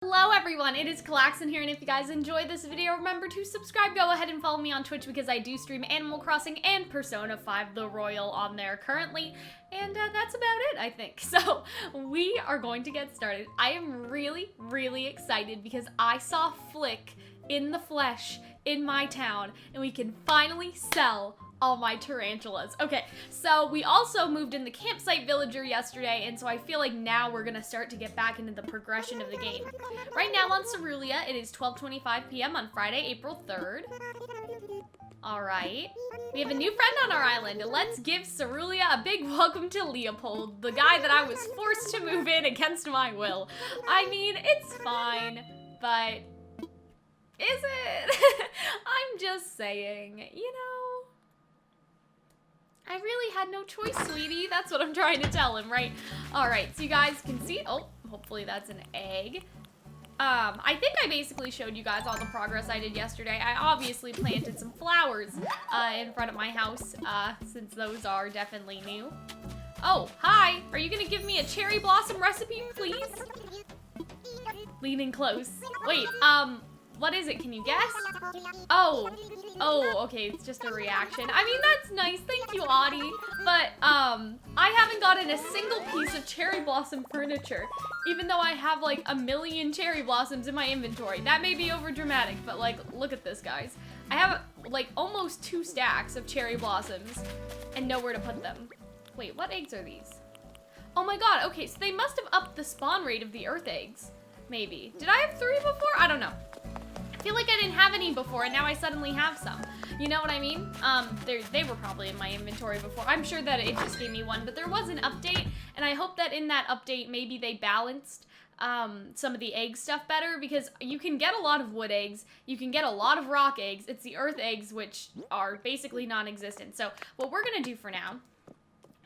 Hello everyone, it is Calxiyn here, and if you guys enjoyed this video, remember to subscribe. Go ahead and follow me on Twitch because I do stream Animal Crossing and Persona 5 The Royal on there currently, and that's about it, I think. So, we are going to get started. I am really excited because I saw Flick in the flesh in my town, and we can finally sell all my tarantulas. Okay, so we also moved in the campsite villager yesterday, and so I feel like now we're gonna start to get back into the progression of the game. Right now on Cerulia, it is 12:25 p.m. on Friday, April 3rd. Alright, we have a new friend on our island. Let's give Cerulia a big welcome to Leopold, the guy that I was forced to move in against my will. I mean, it's fine, but is it? I'm just saying, you know, I really had no choice, sweetie. That's what I'm trying to tell him, right? All right, so you guys can see, oh, hopefully that's an egg. I think I basically showed you guys all the progress I did yesterday. I obviously planted some flowers in front of my house, since those are definitely new. Oh, hi, are you gonna give me a cherry blossom recipe, please? Leaning close. Wait, what is it? Can you guess? Oh, okay, it's just a reaction. I mean, that's nice. Thank you, Audie. But, I haven't gotten a single piece of cherry blossom furniture, even though I have, like, a million cherry blossoms in my inventory. That may be over dramatic, but, like, look at this, guys. I have, like, almost 2 stacks of cherry blossoms and nowhere to put them. Wait, what eggs are these? Oh my god, okay, so they must have upped the spawn rate of the earth eggs. Maybe. Did I have 3 before? I don't know. I feel like I didn't have any before, and now I suddenly have some. You know what I mean? They were probably in my inventory before. I'm sure that it just gave me one, but there was an update, and I hope that in that update, maybe they balanced some of the egg stuff better, because you can get a lot of wood eggs, you can get a lot of rock eggs. It's the earth eggs, which are basically non-existent. So what we're gonna do for now,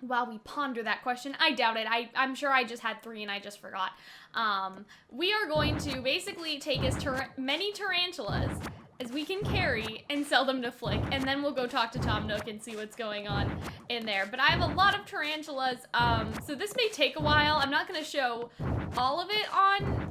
while we ponder that question, I doubt it. I'm sure I just had 3 and I just forgot. We are going to basically take as many tarantulas as we can carry and sell them to Flick, and then we'll go talk to Tom Nook and see what's going on in there. But I have a lot of tarantulas, so this may take a while. I'm not gonna show all of it on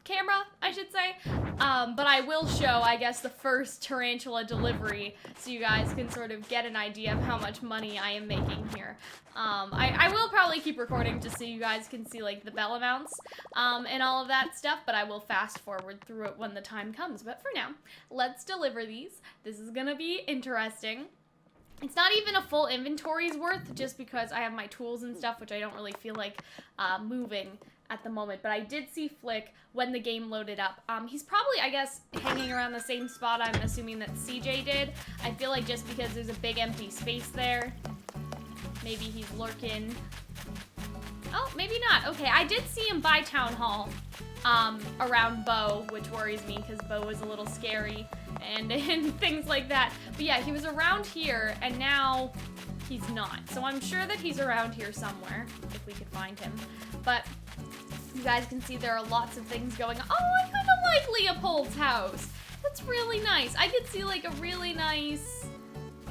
camera, I should say, but I will show, I guess, the first tarantula delivery so you guys can sort of get an idea of how much money I am making here. I will probably keep recording just so you guys can see, like, the bell amounts and all of that stuff, but I will fast forward through it when the time comes. But for now, let's deliver these. This is gonna be interesting. It's not even a full inventory's worth, just because I have my tools and stuff, which I don't really feel like moving at the moment. But I did see Flick when the game loaded up. He's probably, I guess, hanging around the same spot I'm assuming that CJ did. I feel like just because there's a big empty space there, maybe he's lurking. Oh, maybe not. Okay, I did see him by Town Hall around Bo, which worries me because Bo is a little scary and things like that. But yeah, he was around here, and now he's not. So I'm sure that he's around here somewhere, if we could find him. But you guys can see there are lots of things going on. Oh, I kind of like Leopold's house. That's really nice. I could see, like, a really nice,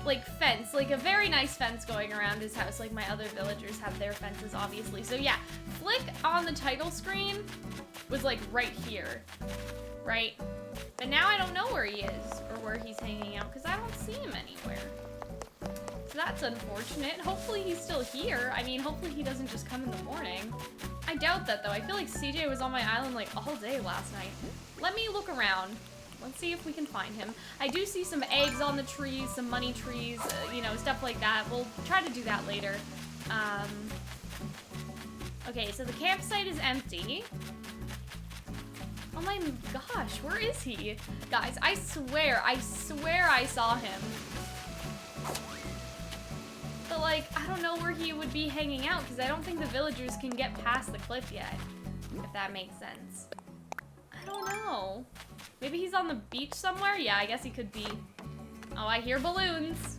like, fence, like a very nice fence going around his house, like my other villagers have their fences, obviously. So yeah, Flick on the title screen was, like, right here, right? But now I don't know where he is or where he's hanging out because I don't see him anywhere. So that's unfortunate. Hopefully he's still here. I mean, hopefully he doesn't just come in the morning. I doubt that, though. I feel like CJ was on my island, like, all day last night. Let me look around. Let's see if we can find him. I do see some eggs on the trees, some money trees, you know, stuff like that. We'll try to do that later. Okay, so the campsite is empty. Oh my gosh, where is he? Guys, I swear I saw him. But, like, I don't know where he would be hanging out because I don't think the villagers can get past the cliff yet, if that makes sense. I don't know. Maybe he's on the beach somewhere? Yeah, I guess he could be. Oh, I hear balloons.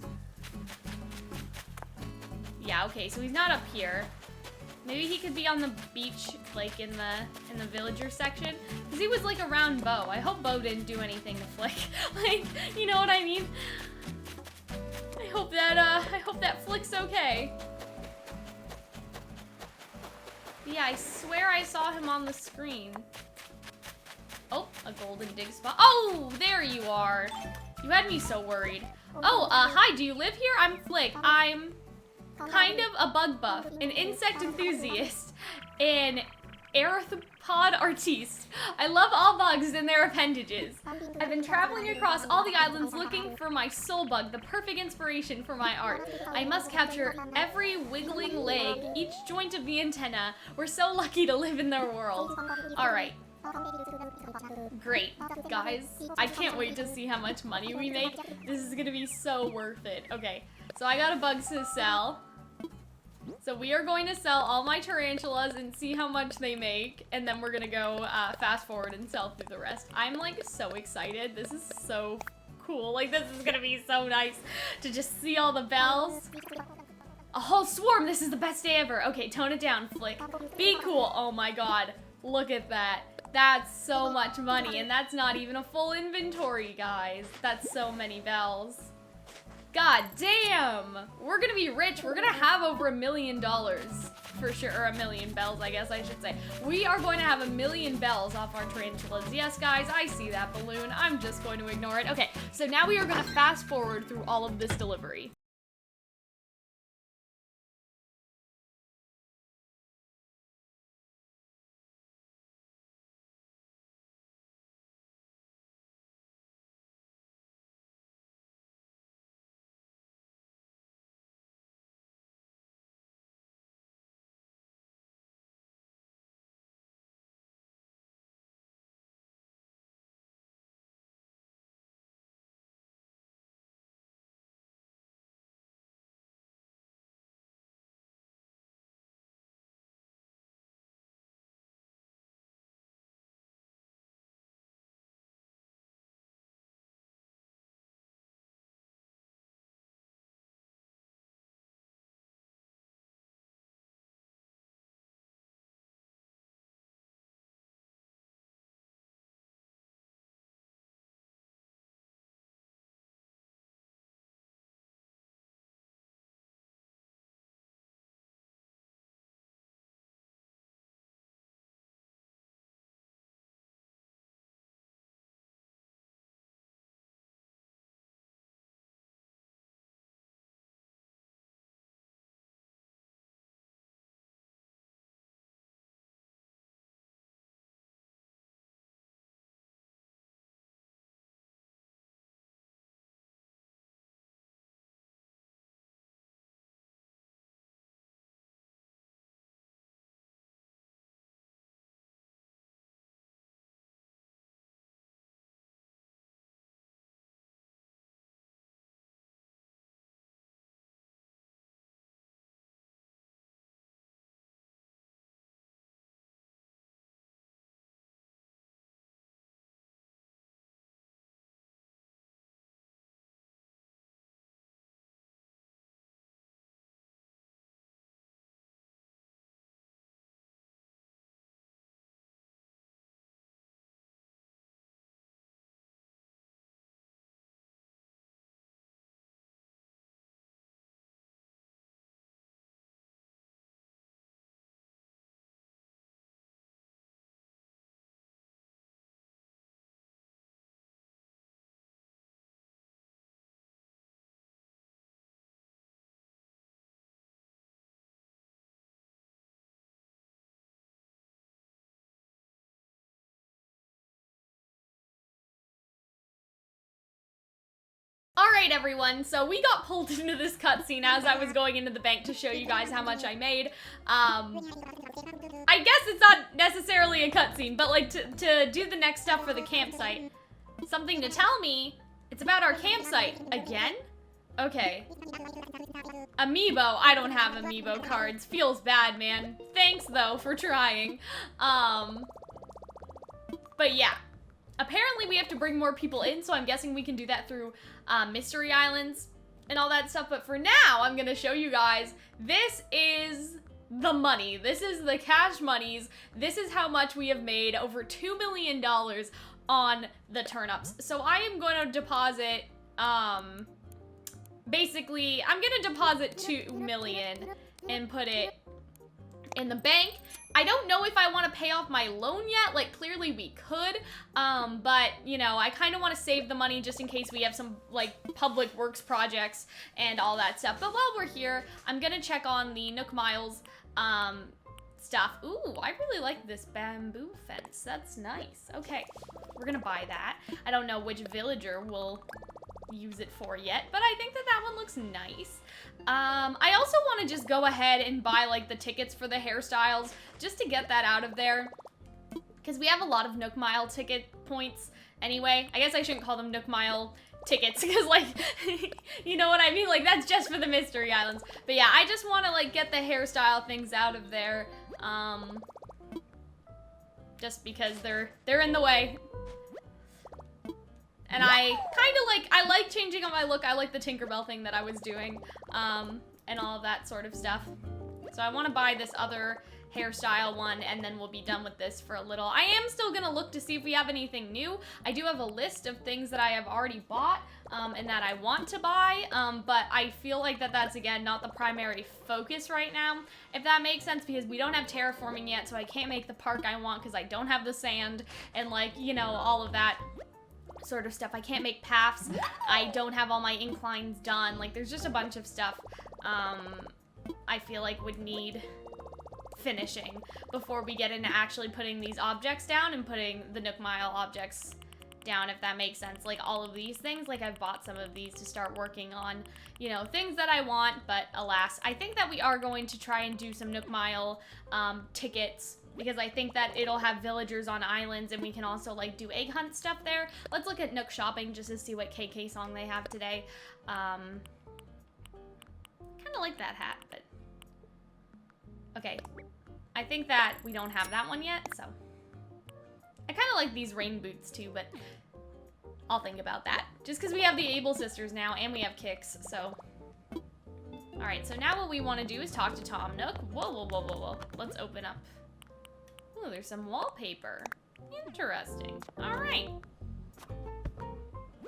Yeah, okay, so he's not up here. Maybe he could be on the beach, like, in the villager section. Because he was, like, around Bo. I hope Bo didn't do anything to Flick. Like, you know what I mean? I hope that Flick's okay. Yeah, I swear I saw him on the screen. a golden dig spot. Oh, there you are. You had me so worried. Oh, hi, do you live here? I'm Flick. I'm kind of a bug buff, an insect enthusiast, an arthropod artiste. I love all bugs and their appendages. I've been traveling across all the islands looking for my soul bug, the perfect inspiration for my art. I must capture every wiggling leg, each joint of the antenna. We're so lucky to live in their world. All right. Great, guys. I can't wait to see how much money we make. This is gonna be so worth it. Okay, so I got a bug to sell. So we are going to sell all my tarantulas and see how much they make, and then we're gonna go fast forward and sell through the rest. I'm like so excited. This is so cool. Like, this is gonna be so nice to just see all the bells. A whole swarm. This is the best day ever. Okay, tone it down, Flick. Be cool. Oh my god. Look at that. That's so much money, and that's not even a full inventory, guys. That's so many bells. God damn! We're gonna be rich. We're gonna have over $1 million for sure, or 1 million bells, I guess I should say. We are going to have 1 million bells off our tarantulas. Yes, guys, I see that balloon. I'm just going to ignore it. Okay, so now we are gonna fast forward through all of this delivery. Alright everyone, so we got pulled into this cutscene as I was going into the bank to show you guys how much I made. I guess it's not necessarily a cutscene, but like to do the next step for the campsite. Something to tell me, it's about our campsite. Again? Okay. Amiibo, I don't have Amiibo cards. Feels bad, man. Thanks though for trying. But yeah. Apparently we have to bring more people in, so I'm guessing we can do that through mystery islands and all that stuff. But for now, I'm gonna show you guys, this is the money. This is the cash monies. This is how much we have made, over $2 million on the turnips. So I am going to deposit, basically, I'm gonna deposit 2 million and put it in the bank. I don't know if I want to pay off my loan yet. Like, clearly we could, but, you know, I kind of want to save the money just in case we have some, like, public works projects and all that stuff. But while we're here, I'm gonna check on the Nook Miles, stuff. Ooh, I really like this bamboo fence. That's nice. Okay, we're gonna buy that. I don't know which villager will use it for yet, but I think that that one looks nice. I also want to just go ahead and buy like the tickets for the hairstyles just to get that out of there, because we have a lot of Nook Mile ticket points anyway. I guess I shouldn't call them Nook Mile tickets because, like, you know what I mean? Like, that's just for the Mystery Islands. But yeah, I just want to like get the hairstyle things out of there, just because they're in the way. And I kind of I like changing up my look. I like the Tinkerbell thing that I was doing, and all of that sort of stuff. So I want to buy this other hairstyle one, and then we'll be done with this for a little. I am still gonna look to see if we have anything new. I do have a list of things that I have already bought, and that I want to buy, but I feel like that's, again, not the primary focus right now, if that makes sense, because we don't have terraforming yet, so I can't make the park I want because I don't have the sand, and, like, you know, all of that sort of stuff. I can't make paths. I don't have all my inclines done. Like, there's just a bunch of stuff I feel like would need finishing before we get into actually putting these objects down and putting the Nook Mile objects down, if that makes sense. Like, all of these things, like, I've bought some of these to start working on, you know, things that I want, but alas. I think that we are going to try and do some Nook Mile tickets, because I think that it'll have villagers on islands, and we can also, like, do egg hunt stuff there. Let's look at Nook Shopping just to see what KK song they have today. Kind of like that hat, but... Okay. I think that we don't have that one yet, so... I kind of like these rain boots, too, but... I'll think about that. Just because we have the Able Sisters now, and we have Kicks, so... Alright, so now what we want to do is talk to Tom Nook. Whoa, whoa, whoa, whoa, whoa. Let's open up. Oh, there's some wallpaper. Interesting. All right.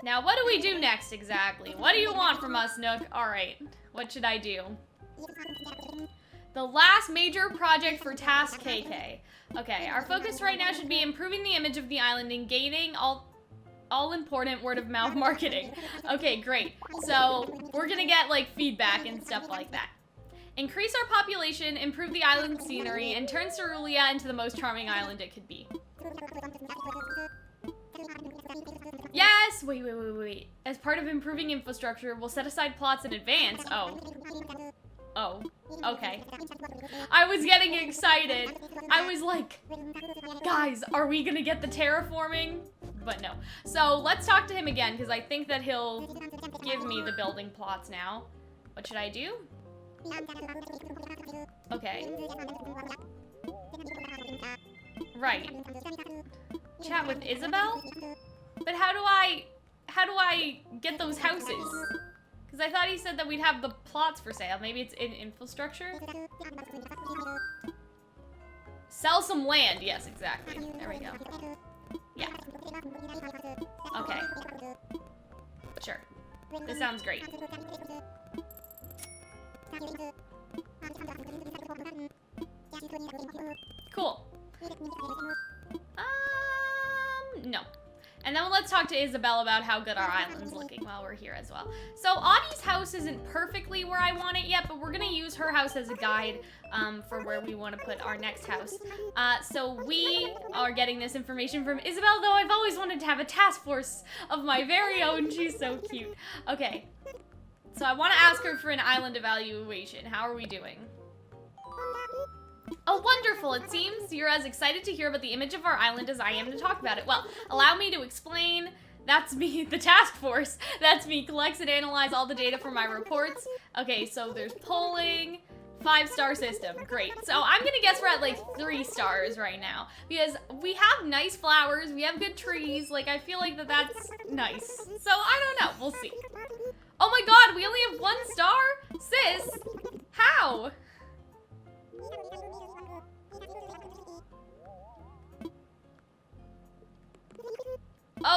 Now, what do we do next exactly? What do you want from us, Nook? All right. What should I do? The last major project for Task KK. Okay, our focus right now should be improving the image of the island and gaining all-important word-of-mouth marketing. Okay, great. So, we're gonna get, like, feedback and stuff like that. Increase our population, improve the island scenery, and turn Cerulean into the most charming island it could be. Yes! Wait. As part of improving infrastructure, we'll set aside plots in advance. Oh, okay. I was getting excited. I was like, guys, are we gonna get the terraforming? But no. So let's talk to him again, because I think that he'll give me the building plots now. What should I do? Okay. Right. Chat with Isabel? But how do I get those houses? Because I thought he said that we'd have the plots for sale. Maybe it's in infrastructure? Sell some land. Yes, exactly. There we go. Yeah. Okay. Sure. This sounds great. Cool. No. And then let's talk to Isabel about how good our island's looking while we're here as well. So Audie's house isn't perfectly where I want it yet, but we're gonna use her house as a guide for where we want to put our next house. So we are getting this information from Isabel, though I've always wanted to have a task force of my very own. She's so cute. Okay. So I want to ask her for an island evaluation. How are we doing? Oh, wonderful. It seems you're as excited to hear about the image of our island as I am to talk about it. Well, allow me to explain. That's me, the task force. That's me, collects and analyze all the data for my reports. Okay, so there's polling, 5-star system. Great. So I'm gonna guess we're at like 3 stars right now because we have nice flowers, we have good trees. Like, I feel like that's nice. So I don't know. We'll see. Oh my god, we only have 1 star? Sis, how?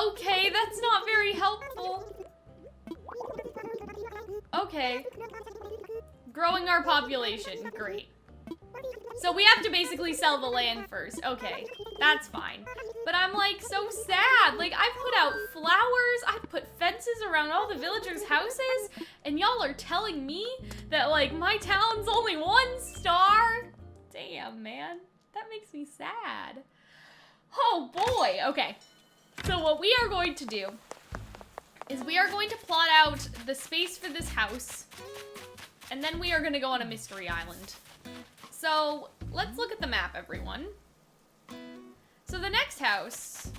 Okay, that's not very helpful. Okay. Growing our population, great. So we have to basically sell the land first. Okay, that's fine. But I'm like so sad. Like I put out flowers, I put fences around all the villagers' houses, and y'all are telling me that like my town's only 1 star? Damn, man. That makes me sad. Oh boy, okay. So what we are going to do is we are going to plot out the space for this house, and then we are gonna go on a mystery island. So let's look at the map, everyone. So the next house,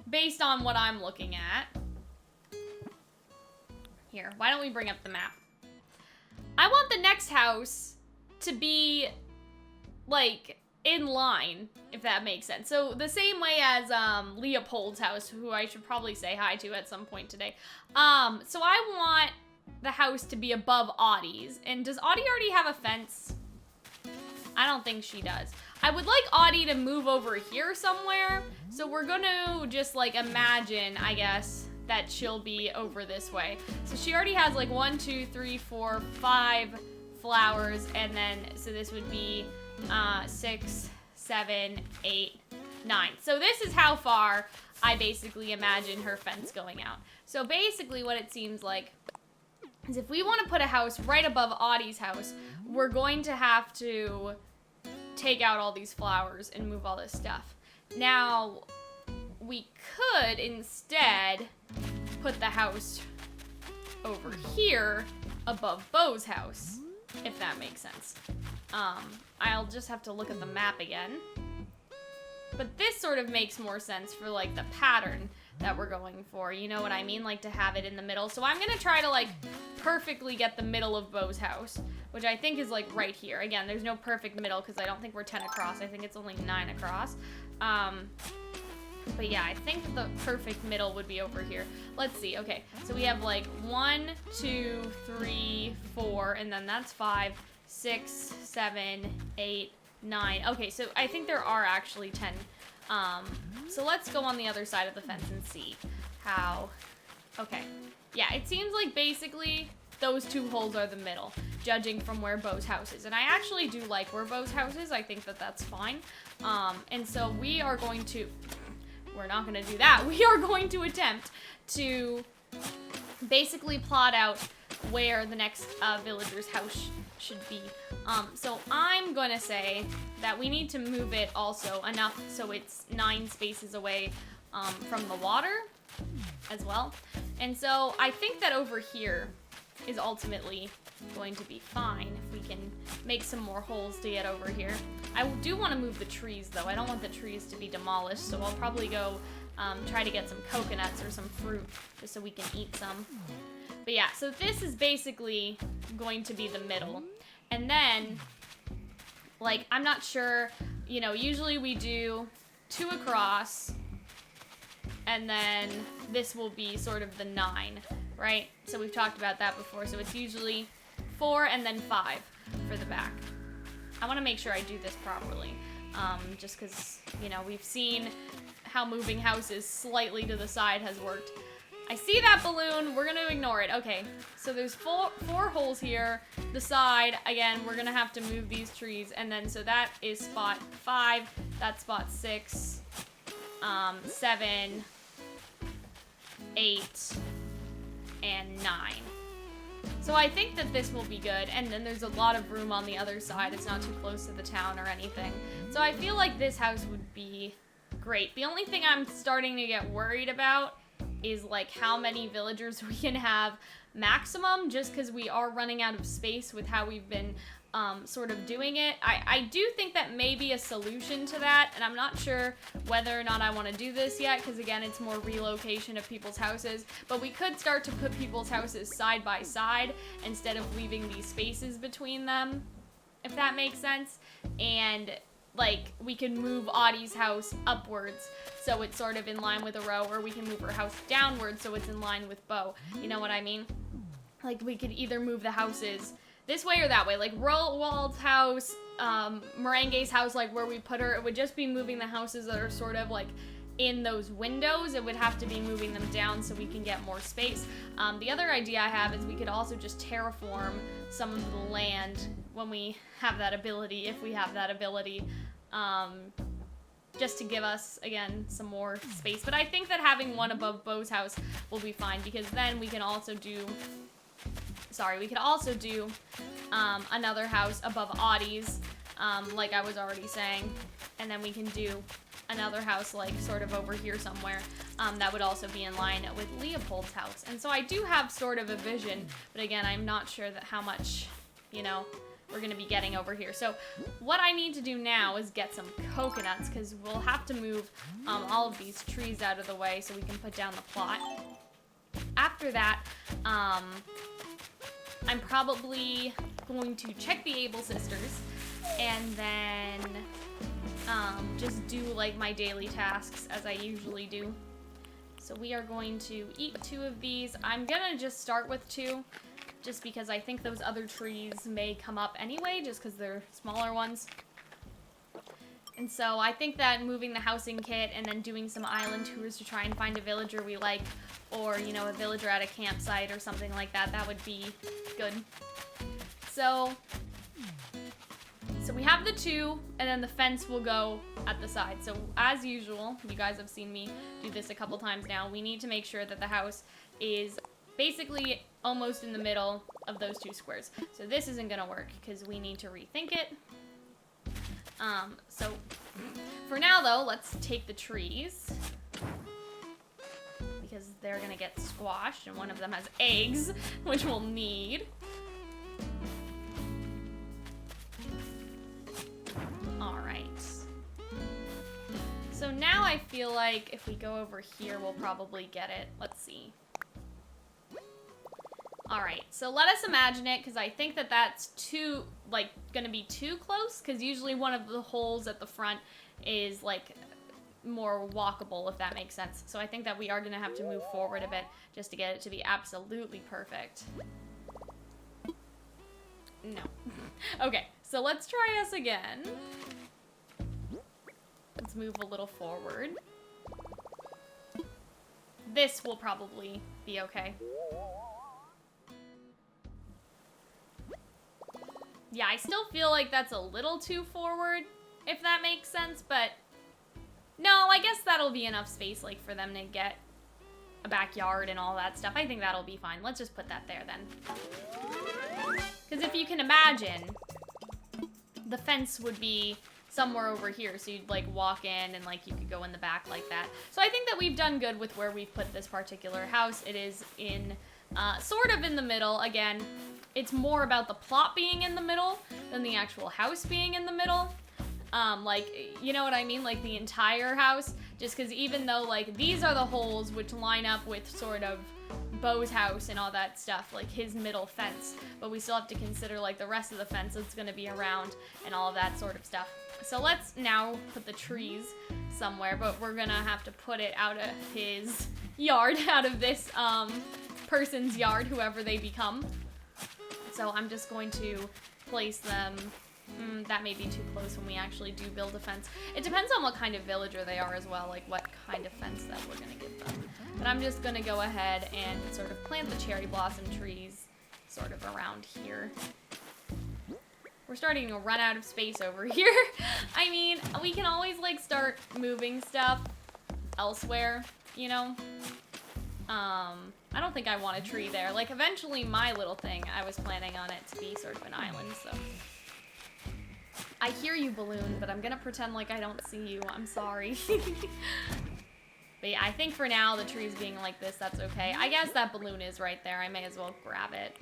based on what I'm looking at, here, why don't we bring up the map? I want the next house to be, like, in line, if that makes sense. So the same way as Leopold's house, who I should probably say hi to at some point today. So I want the house to be above Audie's. And does Audie already have a fence? I don't think she does. I would like Audie to move over here somewhere. So we're gonna just like imagine, I guess, that she'll be over this way. So she already has like 1, 2, 3, 4, 5 flowers. And then, so this would be 6, 7, 8, 9. So this is how far I basically imagine her fence going out. So basically what it seems like is if we want to put a house right above Audie's house, we're going to have to take out all these flowers and move all this stuff. Now, we could instead put the house over here above Beau's house, if that makes sense. I'll just have to look at the map again. But this sort of makes more sense for like the pattern that we're going for. You know what I mean? Like to have it in the middle. So I'm gonna try to like perfectly get the middle of Beau's house, which I think is like right here. Again, there's no perfect middle because I don't think we're 10 across. I think it's only 9 across. But yeah, I think the perfect middle would be over here. Let's see. Okay, so we have like 1, 2, 3, 4, and then that's 5, 6, 7, 8, 9. Okay, so I think there are actually 10. So let's go on the other side of the fence and see how. Okay, yeah, it seems like basically those 2 holes are the middle, judging from where Beau's house is. And I actually do like where Beau's house is. I think that that's fine. And so we are going to, we're not going to do that. We are going to attempt to basically plot out where the next villager's house should be. So I'm going to say that we need to move it also enough so it's 9 spaces away from the water as well. And so I think that over here is ultimately going to be fine if we can make some more holes to get over here. I do want to move the trees though. I don't want the trees to be demolished, so I'll probably go try to get some coconuts or some fruit just so we can eat some. But yeah, so this is basically going to be the middle. And then, like, I'm not sure, you know, usually we do 2 across, and then this will be sort of the 9, right? So we've talked about that before. So it's usually 4 and then 5 for the back. I want to make sure I do this properly, just because, you know, we've seen how moving houses slightly to the side has worked. I see that balloon. We're going to ignore it. Okay, so there's 4 holes here. The side, again, we're going to have to move these trees. And then, so that is spot 5. That's spot 6, 7, 8, and 9. So I think that this will be good. And then there's a lot of room on the other side. It's not too close to the town or anything. So I feel like this house would be great. The only thing I'm starting to get worried about is like how many villagers we can have maximum, just because we are running out of space with how we've been sort of doing it. I do think that may be a solution to that, and I'm not sure whether or not I want to do this yet, because again, it's more relocation of people's houses, but we could start to put people's houses side by side instead of leaving these spaces between them, if that makes sense. And like, we can move Audie's house upwards so it's sort of in line with a row, or we can move her house downwards so it's in line with Beau. You know what I mean? Like, we could either move the houses this way or that way. Like, Roald's house, Merengue's house, like where we put her, it would just be moving the houses that are sort of like in those windows. It would have to be moving them down so we can get more space. The other idea I have is we could also just terraform some of the land when we have that ability, if we have that ability, just to give us, again, some more space. But I think that having one above Bo's house will be fine, because then we can also do... Sorry, we could also do another house above Audie's, like I was already saying. And then we can do another house, like, sort of over here somewhere, that would also be in line with Leopold's house. And so I do have sort of a vision, but again, I'm not sure that how much, you know, we're gonna be getting over here. So what I need to do now is get some coconuts, because we'll have to move all of these trees out of the way so we can put down the plot. After that, I'm probably going to check the Able Sisters, and then just do like my daily tasks as I usually do. So we are going to eat 2 of these. I'm gonna just start with 2, just because I think those other trees may come up anyway, just because they're smaller ones. And so I think that moving the housing kit and then doing some island tours to try and find a villager we like, or, you know, a villager at a campsite or something like that, that would be good. So we have the 2, and then the fence will go at the side. So as usual, you guys have seen me do this a couple times now, we need to make sure that the house is basically almost in the middle of those 2 squares. So this isn't gonna work, because we need to rethink it. So for now though, let's take the trees, because they're gonna get squashed, and one of them has eggs, which we'll need. Alright. So now I feel like if we go over here, we'll probably get it. Let's see. Alright, so let us imagine it, because I think that that's too, like, gonna be too close, because usually one of the holes at the front is, like, more walkable, if that makes sense. So I think that we are gonna have to move forward a bit just to get it to be absolutely perfect. No. Okay, so let's try us again. Let's move a little forward. This will probably be okay. Yeah, I still feel like that's a little too forward, if that makes sense, but no, I guess that'll be enough space, like, for them to get a backyard and all that stuff. I think that'll be fine. Let's just put that there, then. Because if you can imagine, the fence would be somewhere over here, so you'd, like, walk in and, like, you could go in the back like that. So I think that we've done good with where we've put this particular house. It is in, sort of in the middle. Again, it's more about the plot being in the middle than the actual house being in the middle. Like, you know what I mean? Like, the entire house. Just because even though, like, these are the holes which line up with sort of Bo's house and all that stuff, like his middle fence. But we still have to consider, like, the rest of the fence that's going to be around and all of that sort of stuff. So let's now put the trees somewhere, but we're going to have to put it out of his yard, out of this person's yard, whoever they become. So I'm just going to place them. That may be too close when we actually do build a fence. It depends on what kind of villager they are as well, like what kind of fence that we're going to give them. But I'm just going to go ahead and sort of plant the cherry blossom trees sort of around here. We're starting to run out of space over here. I mean, we can always, like, start moving stuff elsewhere, you know? I don't think I want a tree there. Like, eventually my little thing, I was planning on it to be sort of an island, so. I hear you, Balloon, but I'm gonna pretend like I don't see you. I'm sorry. But yeah, I think for now, the trees being like this, that's okay. I guess that balloon is right there. I may as well grab it.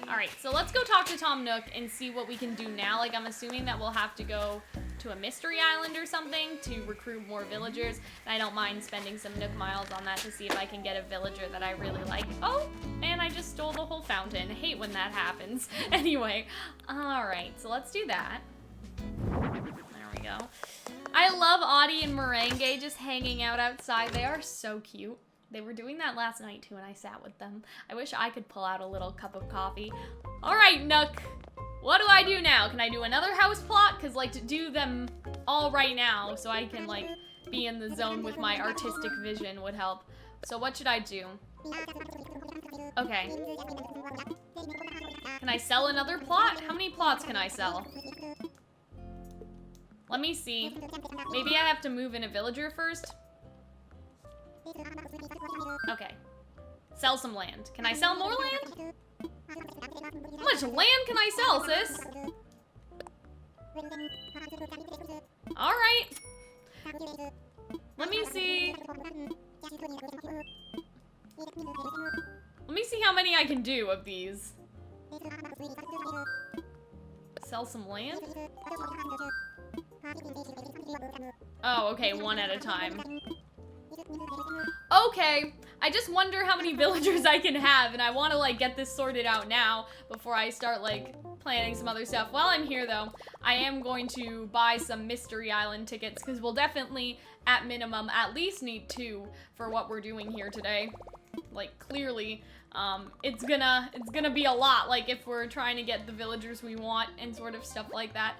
Alright, so let's go talk to Tom Nook and see what we can do now. Like, I'm assuming that we'll have to go to a mystery island or something to recruit more villagers. And I don't mind spending some Nook miles on that to see if I can get a villager that I really like. Oh, and I just stole the whole fountain. I hate when that happens. Anyway, alright, so let's do that. There we go. I love Audie and Merengue just hanging out outside. They are so cute. They were doing that last night too, and I sat with them. I wish I could pull out a little cup of coffee. All right, Nook. What do I do now? Can I do another house plot? Because, like, to do them all right now so I can, like, be in the zone with my artistic vision would help. So what should I do? Okay. Can I sell another plot? How many plots can I sell? Let me see. Maybe I have to move in a villager first? Okay. Sell some land. Can I sell more land? How much land can I sell, sis? Alright. Let me see. Let me see how many I can do of these. Sell some land? Oh, okay, one at a time. Okay, I just wonder how many villagers I can have, and I want to, like, get this sorted out now before I start, like, planning some other stuff. While I'm here, though, I am going to buy some Mystery Island tickets, because we'll definitely, at minimum, at least need 2 for what we're doing here today. Like, clearly, it's gonna be a lot, like, if we're trying to get the villagers we want and sort of stuff like that.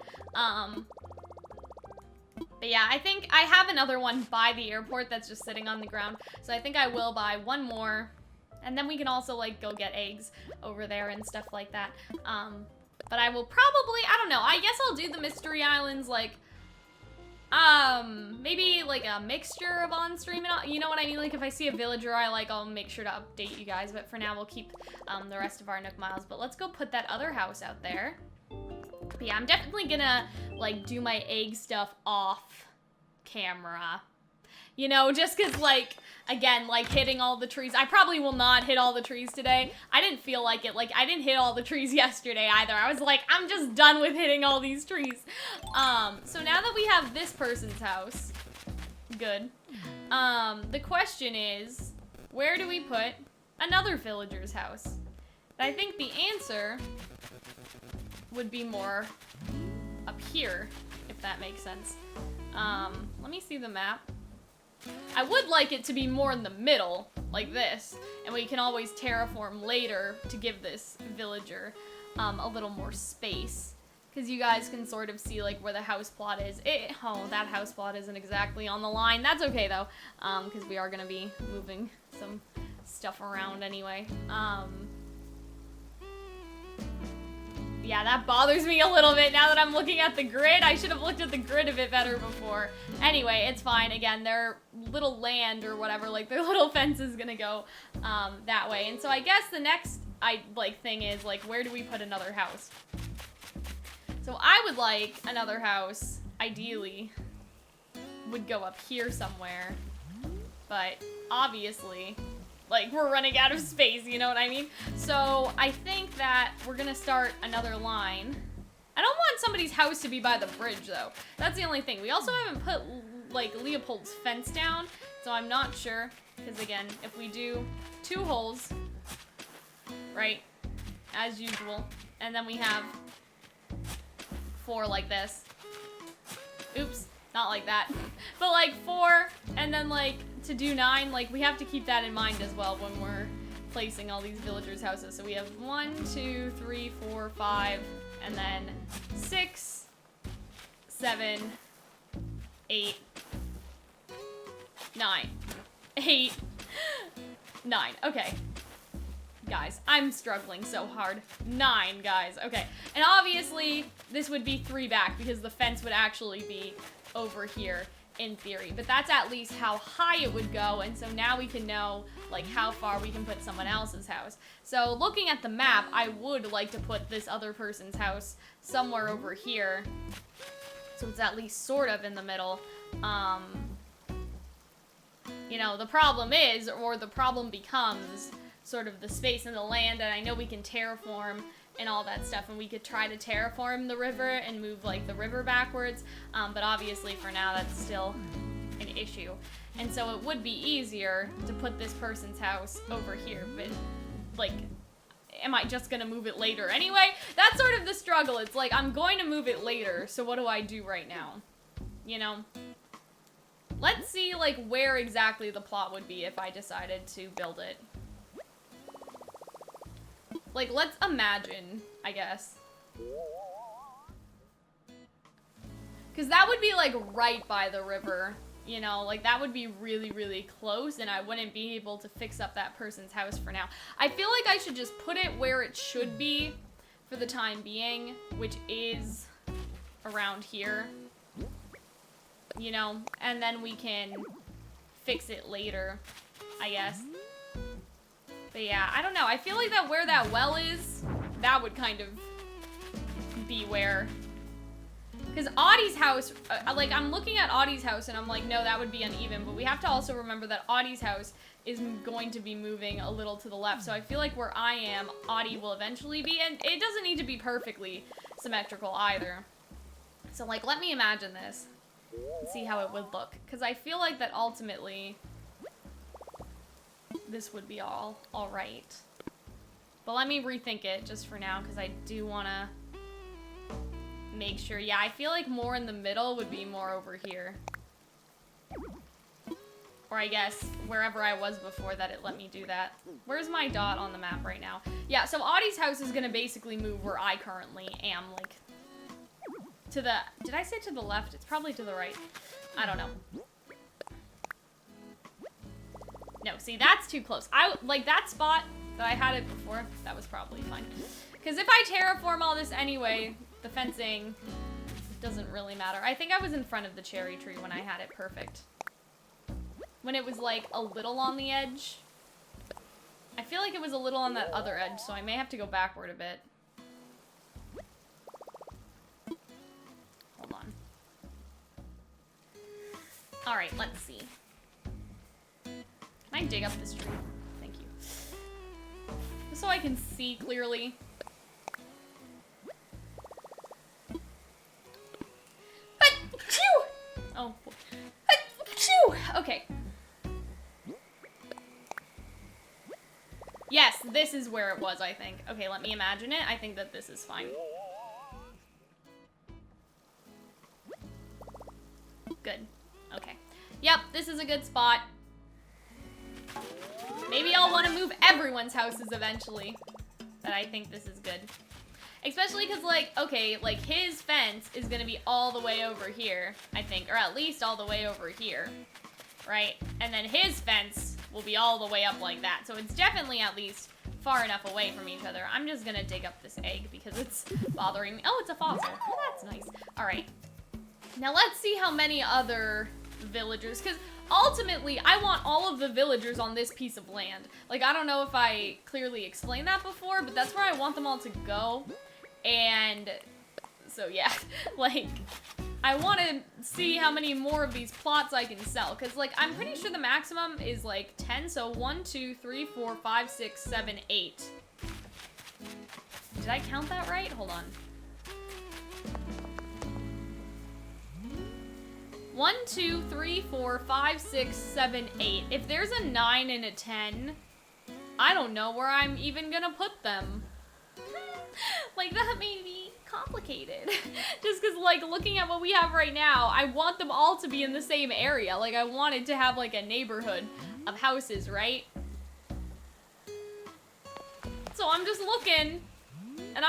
But yeah, I think I have another one by the airport that's just sitting on the ground. So I think I will buy one more. And then we can also, like, go get eggs over there and stuff like that. But I will probably, I don't know, I guess I'll do the Mystery Islands, like, maybe, like, a mixture of on-stream and, you know what I mean? Like, if I see a villager, I'll make sure to update you guys. But for now, we'll keep, the rest of our Nook Miles. But let's go put that other house out there. But yeah, I'm definitely gonna, like, do my egg stuff off camera. You know, just because, like, again, like, hitting all the trees. I probably will not hit all the trees today. I didn't feel like it. Like, I didn't hit all the trees yesterday either. I was like, I'm just done with hitting all these trees. So now that we have this person's house, good. The question is, where do we put another villager's house? And I think the answer would be more up here, if that makes sense. Let me see the map. I would like it to be more in the middle, like this, and we can always terraform later to give this villager a little more space. Because you guys can sort of see, like, where the house plot is. Oh, that house plot isn't exactly on the line. That's okay, though, because we are going to be moving some stuff around anyway. Yeah, that bothers me a little bit now that I'm looking at the grid. I should have looked at the grid a bit better before. Anyway, it's fine. Again, their little land or whatever, like, their little fence is gonna go that way. And so I guess the next, thing is, like, where do we put another house? So I would like another house, ideally, would go up here somewhere. But obviously, like, we're running out of space, you know what I mean? So I think that we're gonna start another line. I don't want somebody's house to be by the bridge, though. That's the only thing. We also haven't put, like, Leopold's fence down, so I'm not sure. Because, again, if we do 2 holes, right, as usual, and then we have 4 like this. Oops. Not like that, but like 4, and then like to do 9, like we have to keep that in mind as well when we're placing all these villagers' houses. So we have 1, 2, 3, 4, 5, and then 6, 7, 8, 9. 8, 9. Okay. Guys, I'm struggling so hard. 9, guys. Okay. And obviously, this would be 3 back because the fence would actually be over here in theory. But that's at least how high it would go. And so now we can know, like, how far we can put someone else's house. So looking at the map, I would like to put this other person's house somewhere over here. So it's at least sort of in the middle. You know, the problem is, or the problem becomes, sort of the space and the land, and I know we can terraform and all that stuff, and we could try to terraform the river and move, like, the river backwards, but obviously for now that's still an issue. And so it would be easier to put this person's house over here, but, like, am I just gonna move it later anyway? That's sort of the struggle. It's like, I'm going to move it later, so what do I do right now? You know? Let's see, like, where exactly the plot would be if I decided to build it. Like, let's imagine, I guess. Because that would be, like, right by the river. You know, like, that would be really, really close, and I wouldn't be able to fix up that person's house for now. I feel like I should just put it where it should be for the time being, which is around here. You know, and then we can fix it later, I guess. But yeah, I don't know. I feel like that where that well is, that would kind of be where... Because Audie's house, like, I'm looking at Audie's house and I'm like, no, that would be uneven. But we have to also remember that Audie's house is going to be moving a little to the left. So I feel like where I am, Audie will eventually be. And it doesn't need to be perfectly symmetrical either. So, like, let me imagine this and see how it would look. Because I feel like that ultimately, this would be all right. But let me rethink it just for now because I do want to... make sure. Yeah, I feel like more in the middle would be more over here. Or I guess wherever I was before that it let me do that. Where's my dot on the map right now? Yeah, so Audie's house is gonna basically move where I currently am, like to the, did I say to the left? It's probably to the right. I don't know. No, see, that's too close. Like that spot that I had it before, that was probably fine. Because if I terraform all this anyway, the fencing doesn't really matter. I think I was in front of the cherry tree when I had it perfect. When it was like a little on the edge. I feel like it was a little on that other edge, so I may have to go backward a bit. Hold on. Alright, let's see. Can I dig up this tree? Thank you. Just so I can see clearly. Oh, okay. Yes, this is where it was, I think. Okay, let me imagine it. I think that this is fine. Good. Okay. Yep, this is a good spot. Maybe I'll want to move everyone's houses eventually. But I think this is good. Especially because, like, okay, like, his fence is going to be all the way over here, I think. Or at least all the way over here, right? And then his fence will be all the way up like that. So it's definitely at least far enough away from each other. I'm just going to dig up this egg because it's bothering me. Oh, it's a fossil. Oh, that's nice. All right. Now let's see how many other villagers, because ultimately, I want all of the villagers on this piece of land. Like, I don't know if I clearly explained that before, but that's where I want them all to go. And so yeah, like, I want to see how many more of these plots I can sell. Because, like, I'm pretty sure the maximum is, like, 10. So 1, 2, 3, 4, 5, 6, 7, 8. Did I count that right? Hold on. 1, 2, 3, 4, 5, 6, 7, 8. If there's a 9 and a 10, I don't know where I'm even gonna put them. Like, that may be complicated. Just because, like, looking at what we have right now, I want them all to be in the same area. Like, I wanted to have, like, a neighborhood of houses, right? So I'm just looking, and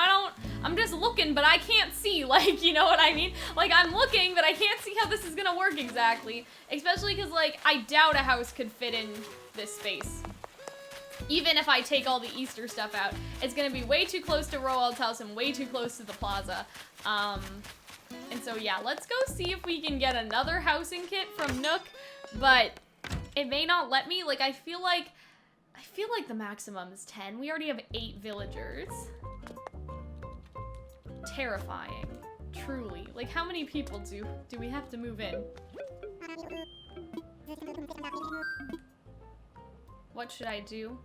I'm just looking, but I can't see, like, you know what I mean? Like, I'm looking, but I can't see how this is gonna work exactly. Especially because, like, I doubt a house could fit in this space. Even if I take all the Easter stuff out, it's gonna be way too close to Roald's house and way too close to the plaza. And so yeah, let's go see if we can get another housing kit from Nook, but it may not let me. Like, I feel like the maximum is 10. We already have 8 villagers. Terrifying, truly. Like, how many people do we have to move in? What should I do?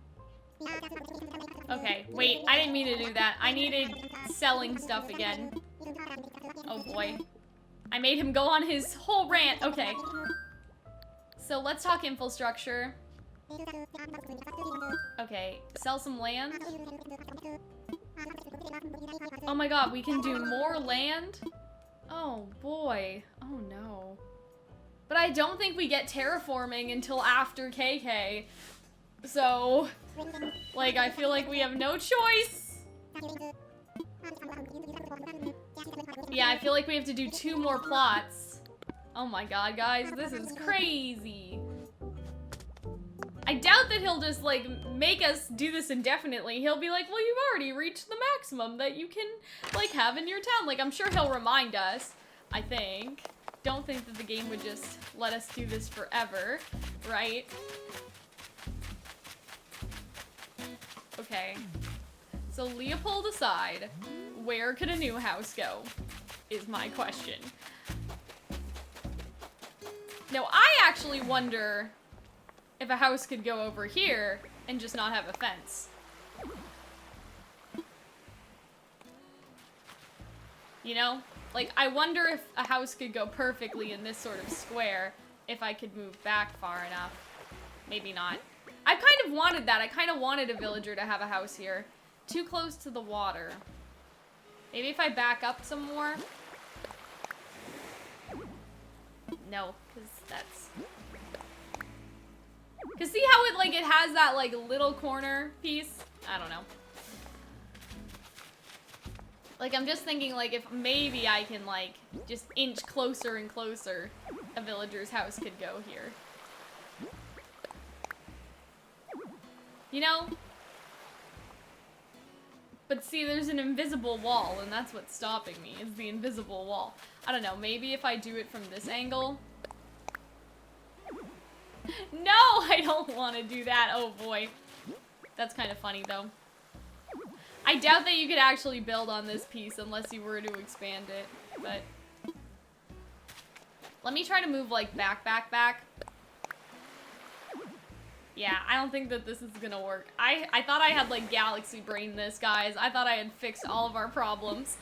Okay, wait, I didn't mean to do that. I needed selling stuff again. Oh boy. I made him go on his whole rant. Okay. So let's talk infrastructure. Okay, sell some land. Oh my god, we can do more land? Oh boy. Oh no. But I don't think we get terraforming until after KK. So, like, I feel like we have no choice. Yeah, I feel like we have to do 2 more plots. Oh my god, guys, this is crazy. I doubt that he'll just, like, make us do this indefinitely. He'll be like, well, you've already reached the maximum that you can, like, have in your town. Like, I'm sure he'll remind us, I think. Don't think that the game would just let us do this forever, right? Okay. So Leopold aside, where could a new house go? Is my question. Now, I actually wonder if a house could go over here and just not have a fence. You know? Like, I wonder if a house could go perfectly in this sort of square if I could move back far enough. Maybe not. I kind of wanted that. I kind of wanted a villager to have a house here. Too close to the water. Maybe if I back up some more? No, because that's... Because see how it, like, it has that, like, little corner piece? I don't know. Like, I'm just thinking, like, if maybe I can, like, just inch closer and closer, a villager's house could go here. You know? But see, there's an invisible wall, and that's what's stopping me, is the invisible wall. I don't know, maybe if I do it from this angle? No, I don't want to do that. Oh boy. That's kind of funny, though. I doubt that you could actually build on this piece unless you were to expand it, but... Let me try to move, like, back. Yeah, I don't think that this is gonna work. I thought I had, like, galaxy brain this, guys. I thought I had fixed all of our problems.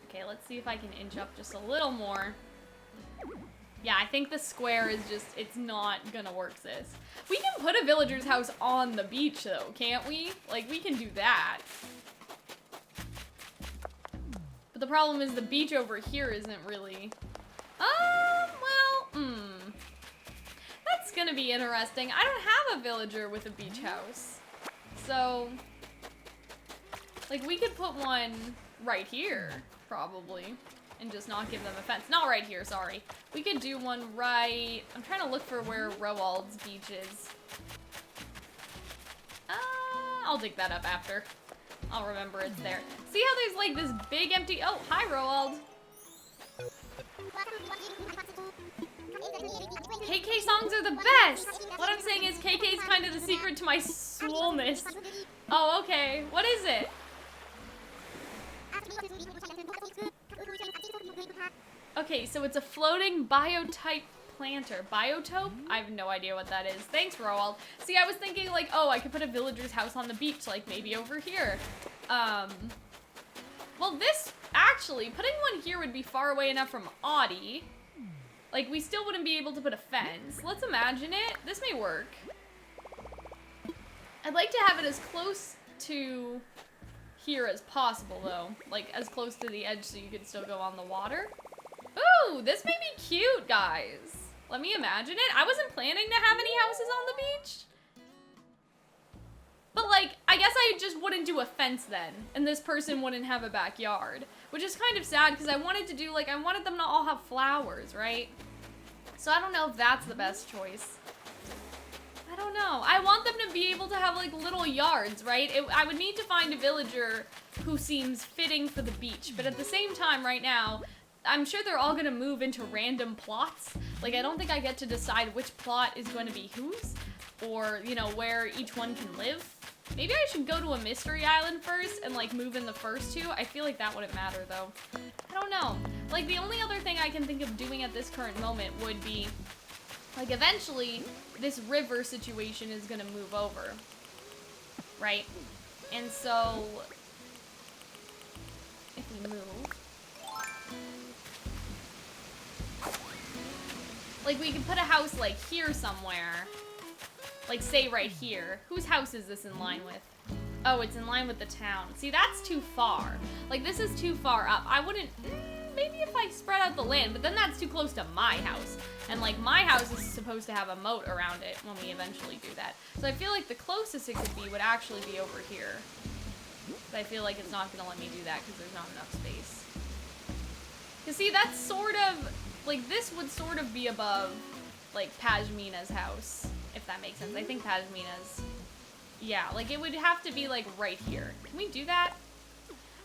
Okay, let's see if I can inch up just a little more. Yeah, I think the square is just, it's not gonna work, sis. We can put a villager's house on the beach, though, can't we? Like, we can do that. But the problem is the beach over here isn't really... That's gonna be interesting. I don't have a villager with a beach house. So... Like, we could put one right here, probably. And just not give them a fence. Not right here, sorry. We could do one right... I'm trying to look for where Roald's beach is. I'll dig that up after. I'll remember it's there. See how there's like this big empty... Oh, hi, Roald. KK songs are the best! What I'm saying is KK is kind of the secret to my swollenness. Oh, okay. What is it? Okay, so it's a floating biotype planter. Biotope? I have no idea what that is. Thanks, Roald. See, I was thinking, like, oh, I could put a villager's house on the beach, like, maybe over here. Well, this, actually, putting one here would be far away enough from Audie. Like, we still wouldn't be able to put a fence. Let's imagine it. This may work. I'd like to have it as close to here as possible, though. Like, as close to the edge so you could still go on the water. Ooh, this may be cute, guys. Let me imagine it. I wasn't planning to have any houses on the beach. But, like, I guess I just wouldn't do a fence then. And this person wouldn't have a backyard. Which is kind of sad, because I wanted to do, like, I wanted them to all have flowers, right? So I don't know if that's the best choice. I don't know. I want them to be able to have, like, little yards, right? I would need to find a villager who seems fitting for the beach. But at the same time, right now, I'm sure they're all gonna move into random plots. Like, I don't think I get to decide which plot is going to be whose, or, you know, where each one can live. Maybe I should go to a mystery island first and, like, move in the first two. I feel like that wouldn't matter, though. I don't know. Like, the only other thing I can think of doing at this current moment would be, like, eventually, this river situation is gonna move over. Right? And so, if we move... Like, we could put a house, like, here somewhere. Like, say right here. Whose house is this in line with? Oh, it's in line with the town. See, that's too far. Like, this is too far up. I wouldn't... maybe if I spread out the land, but then that's too close to my house. And like my house is supposed to have a moat around it when we eventually do that. So I feel like the closest it could be would actually be over here. But I feel like it's not gonna let me do that because there's not enough space. You see, that's sort of, like this would sort of be above like Pashmina's house, if that makes sense. I think Pashmina's, yeah, like it would have to be like right here. Can we do that?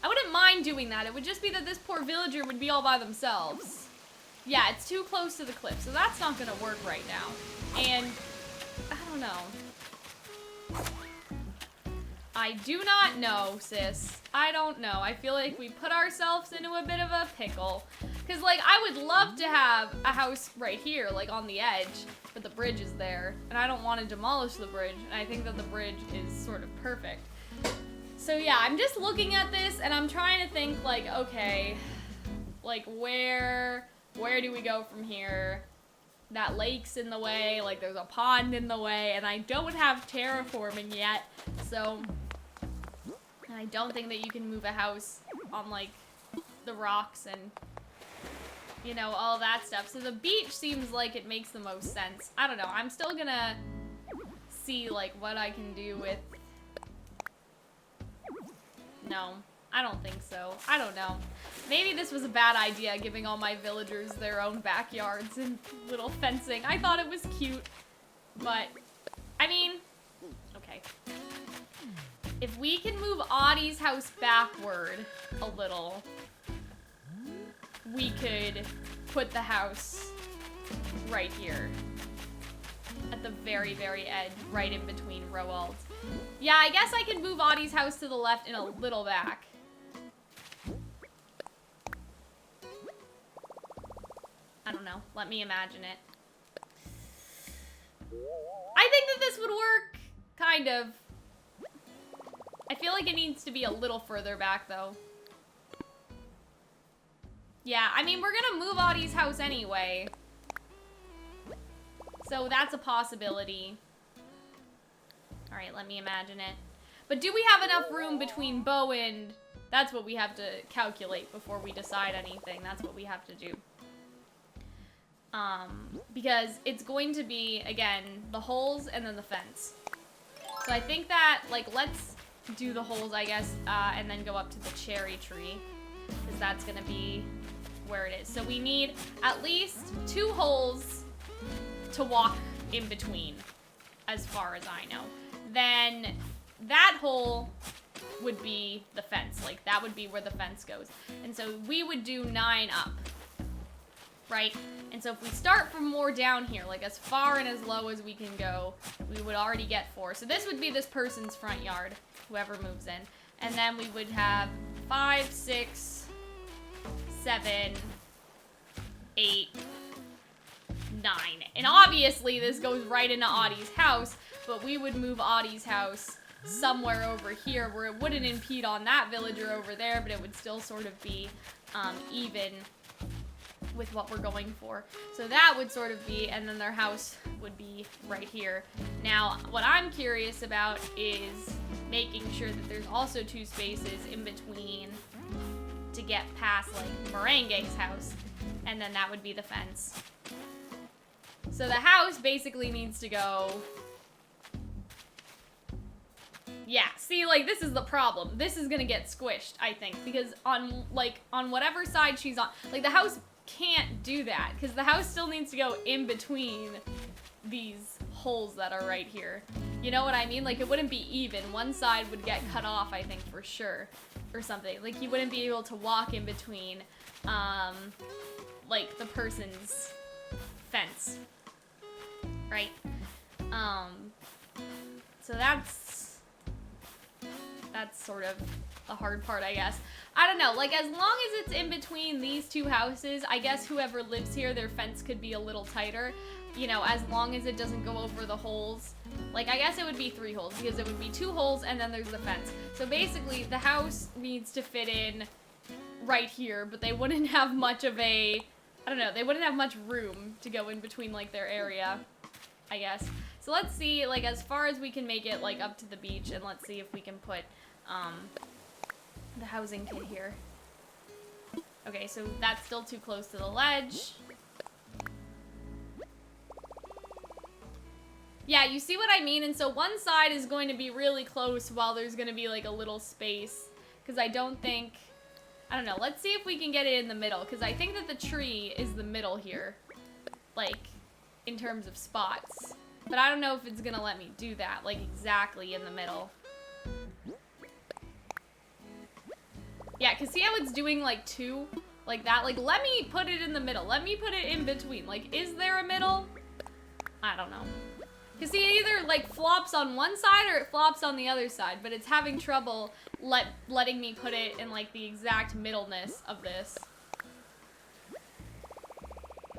I wouldn't mind doing that. It would just be that this poor villager would be all by themselves. Yeah, it's too close to the cliff, so that's not gonna work right now. And I don't know. I do not know, sis. I don't know. I feel like we put ourselves into a bit of a pickle. Because, like, I would love to have a house right here, like, on the edge, but the bridge is there. And I don't want to demolish the bridge, and I think that the bridge is sort of perfect. So, yeah, I'm just looking at this, and I'm trying to think, like, okay, like, where do we go from here? That lake's in the way, like, there's a pond in the way, and I don't have terraforming yet, so I don't think that you can move a house on, like, the rocks and, you know, all that stuff. So the beach seems like it makes the most sense. I don't know. I'm still gonna see, like, what I can do with... No, I don't think so. I don't know. Maybe this was a bad idea, giving all my villagers their own backyards and little fencing. I thought it was cute, but, I mean, okay. If we can move Audie's house backward a little, we could put the house right here. At the very, very edge, right in between Roald's. Yeah, I guess I could move Audie's house to the left and a little back. I don't know. Let me imagine it. I think that this would work. Kind of. I feel like it needs to be a little further back, though. Yeah, I mean, we're gonna move Audie's house anyway. So that's a possibility. Alright, let me imagine it. But do we have enough room between Bo and... That's what we have to calculate before we decide anything. That's what we have to do. Because it's going to be, again, the holes and then the fence. So I think that, like, let's do the holes, I guess, and then go up to the cherry tree. Because that's going to be where it is. So we need at least 2 holes to walk in between, as far as I know. Then that hole would be the fence. Like, that would be where the fence goes. And so we would do 9 up. Right? And so if we start from more down here, like as far and as low as we can go, we would already get 4. So this would be this person's front yard, whoever moves in. And then we would have 5, 6, 7, 8, 9. And obviously this goes right into Audie's house, but we would move Audie's house somewhere over here where it wouldn't impede on that villager over there, but it would still sort of be even with what we're going for. So that would sort of be, and then their house would be right here. Now, what I'm curious about is making sure that there's also 2 spaces in between to get past, like, Merengue's house, and then that would be the fence. So the house basically needs to go... Yeah, see, like, this is the problem. This is gonna get squished, I think, because on whatever side she's on, like, the house can't do that, because the house still needs to go in between these holes that are right here. You know what I mean? Like, it wouldn't be even. One side would get cut off, I think, for sure, or something. Like, you wouldn't be able to walk in between, like, the person's fence, right? So that's sort of the hard part, I guess. I don't know, like, as long as it's in between these 2 houses, I guess whoever lives here, their fence could be a little tighter, you know, as long as it doesn't go over the holes. Like, I guess it would be 3 holes, because it would be 2 holes and then there's the fence. So basically, the house needs to fit in right here, but they wouldn't have much of a, I don't know, they wouldn't have much room to go in between, like, their area, I guess. So let's see, like, as far as we can make it, like, up to the beach, and let's see if we can put, the housing kit here. Okay, so that's still too close to the ledge. Yeah, you see what I mean? And so one side is going to be really close while there's going to be like a little space. Because I don't know, let's see if we can get it in the middle. Because I think that the tree is the middle here. Like, in terms of spots. But I don't know if it's going to let me do that, like exactly in the middle. Yeah, because see how it's doing like two? Like that? Like, let me put it in the middle. Let me put it in between. Like, is there a middle? I don't know. Because see, it either like flops on one side or it flops on the other side. But it's having trouble letting me put it in like the exact middleness of this.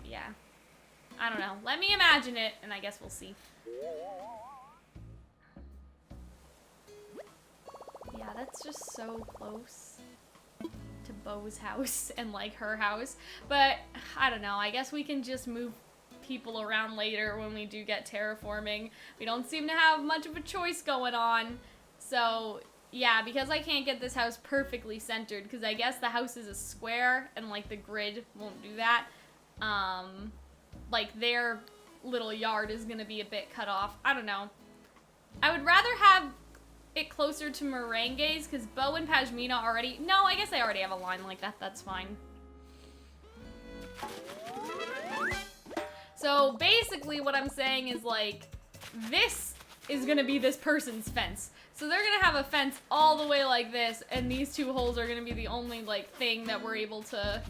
Yeah. I don't know. Let me imagine it, and I guess we'll see. Yeah, that's just so close to Bo's house and like her house. But I don't know. I guess we can just move people around later when we do get terraforming. We don't seem to have much of a choice going on. So yeah, because I can't get this house perfectly centered, because I guess the house is a square and like the grid won't do that. Like their little yard is gonna be a bit cut off. I don't know. I would rather have it closer to Merengue's, because Bo and Pashmina already... No, I guess they already have a line like that. That's fine. So basically what I'm saying is like, this is gonna be this person's fence. So they're gonna have a fence all the way like this, and these two holes are gonna be the only like thing that we're able to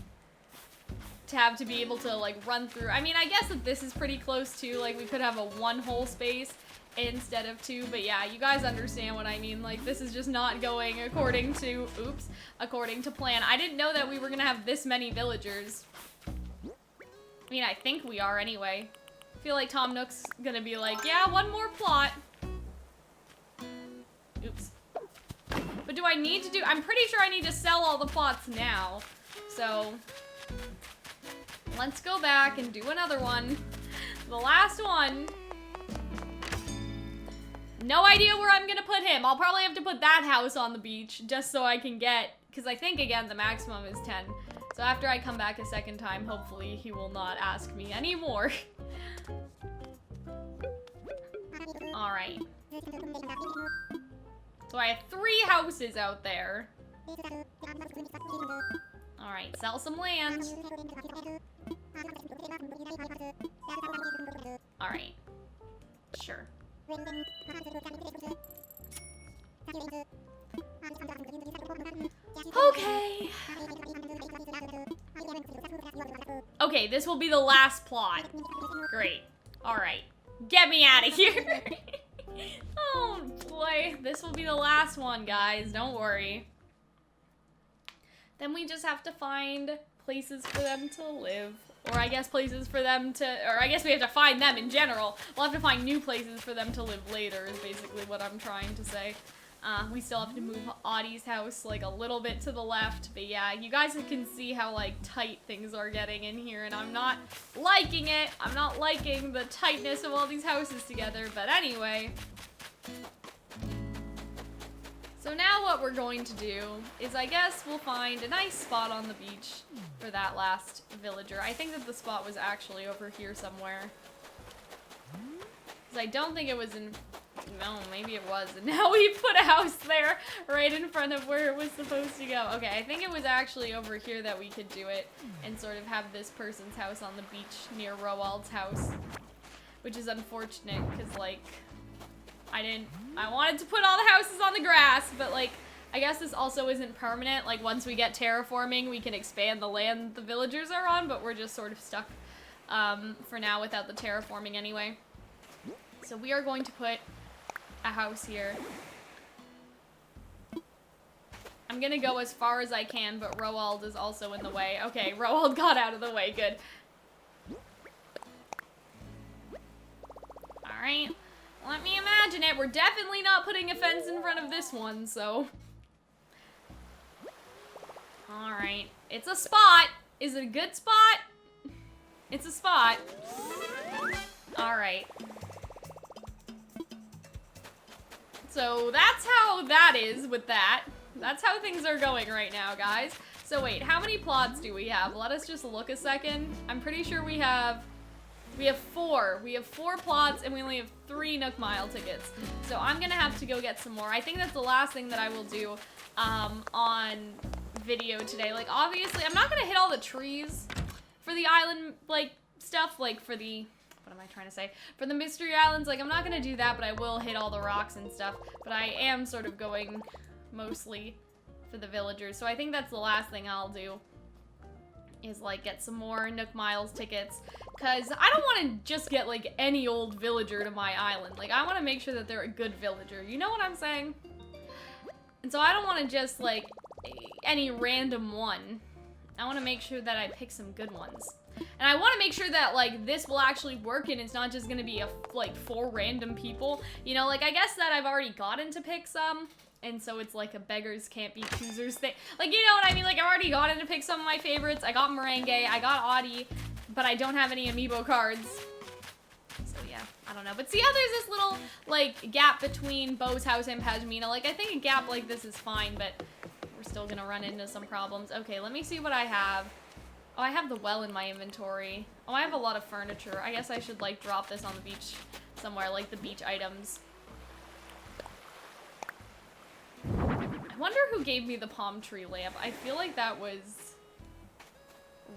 have to be able to like run through. I mean, I guess that this is pretty close too. Like we could have a one hole space instead of two, but yeah, you guys understand what I mean. Like this is just not going according to, according to plan. I didn't know that we were gonna have this many villagers. I mean, I think we are anyway. I feel like Tom Nook's gonna be like, yeah, one more plot. Oops. But do I need to do, I'm pretty sure I need to sell all the plots now. So let's go back and do another one. The last one. No idea where I'm gonna put him. I'll probably have to put that house on the beach just so I can get, because I think again the maximum is 10. So after I come back a second time, hopefully he will not ask me anymore. Alright. So I have 3 houses out there. Alright, sell some land. Alright. Sure. Okay. Okay, this will be the last plot. Great. Alright. Get me out of here. Oh boy. This will be the last one, guys. Don't worry. Then we just have to find places for them to live. Or I guess places for them to, or I guess we have to find them in general. We'll have to find new places for them to live later is basically what I'm trying to say. We still have to move Audie's house like a little bit to the left, but yeah, you guys can see how like tight things are getting in here, and I'm not liking it. I'm not liking the tightness of all these houses together, but anyway. So now what we're going to do is I guess we'll find a nice spot on the beach for that last villager. I think that the spot was actually over here somewhere. Because I don't think it was in... No, maybe it was. And now we put a house there right in front of where it was supposed to go. Okay, I think it was actually over here that we could do it and sort of have this person's house on the beach near Roald's house. Which is unfortunate because, like... I wanted to put all the houses on the grass, but like, I guess this also isn't permanent. Like once we get terraforming, we can expand the land the villagers are on, but we're just sort of stuck for now without the terraforming anyway. So we are going to put a house here. I'm gonna go as far as I can, but Roald is also in the way. Okay, Roald got out of the way, good. Alright. Let me imagine it. We're definitely not putting a fence in front of this one, so. Alright. It's a spot. Is it a good spot? It's a spot. Alright. So that's how that is with that. That's how things are going right now, guys. So wait, how many plots do we have? Let us just look a second. I'm pretty sure we have 4. We have 4 plots and we only have 3 Nook Mile tickets. So I'm gonna have to go get some more. I think that's the last thing that I will do on video today. Like, obviously, I'm not gonna hit all the trees for the island, like, stuff, like, for the, what am I trying to say? For the mystery islands, like, I'm not gonna do that, but I will hit all the rocks and stuff. But I am sort of going mostly for the villagers. So I think that's the last thing I'll do, is, like, get some more Nook Miles tickets. Because I don't want to just get, like, any old villager to my island. Like, I want to make sure that they're a good villager. You know what I'm saying? And so I don't want to just, like, any random one. I want to make sure that I pick some good ones. And I want to make sure that, like, this will actually work and it's not just going to be, like, 4 random people. You know, like, I guess that I've already gotten to pick some. And so it's like a beggars can't be choosers thing. Like, you know what I mean? Like, I've already gotten to pick some of my favorites. I got Merengue, I got Audie, but I don't have any amiibo cards. So yeah, I don't know. But see how there's this little, like, gap between Bo's house and Pashmina? Like, I think a gap like this is fine, but we're still gonna run into some problems. Okay, let me see what I have. Oh, I have the well in my inventory. Oh, I have a lot of furniture. I guess I should, like, drop this on the beach somewhere, like the beach items. I wonder who gave me the palm tree lamp. I feel like that was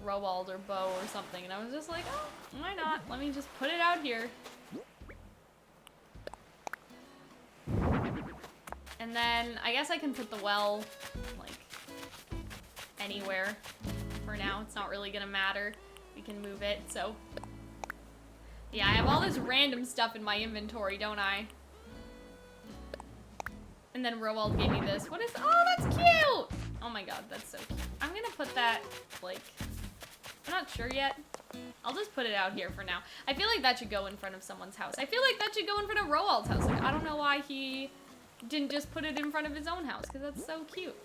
Roald or Bo or something, and I was just like, oh, why not? Let me just put it out here. And then I guess I can put the well, like, anywhere for now. It's not really gonna matter. We can move it, so. Yeah, I have all this random stuff in my inventory, don't I? And then Roald gave me this. What is, oh, that's cute! Oh my god, that's so cute. I'm gonna put that, like, I'm not sure yet. I'll just put it out here for now. I feel like that should go in front of someone's house. I feel like that should go in front of Roald's house. Like, I don't know why he didn't just put it in front of his own house, because that's so cute.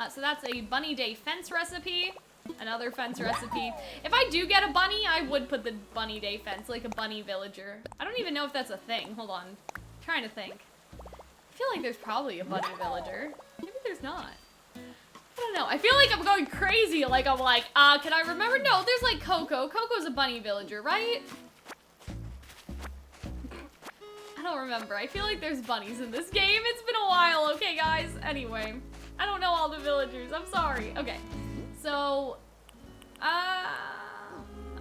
So that's a Bunny Day fence recipe. Another fence recipe. If I do get a bunny, I would put the Bunny Day fence, like a bunny villager. I don't even know if that's a thing. Hold on. I'm trying to think. I feel like there's probably a bunny villager. Maybe there's not. I don't know. I feel like I'm going crazy. Like, I'm like, can I remember? No, there's like Coco. Coco's a bunny villager, right? I don't remember. I feel like there's bunnies in this game. It's been a while, okay, guys? Anyway, I don't know all the villagers. I'm sorry. Okay, so,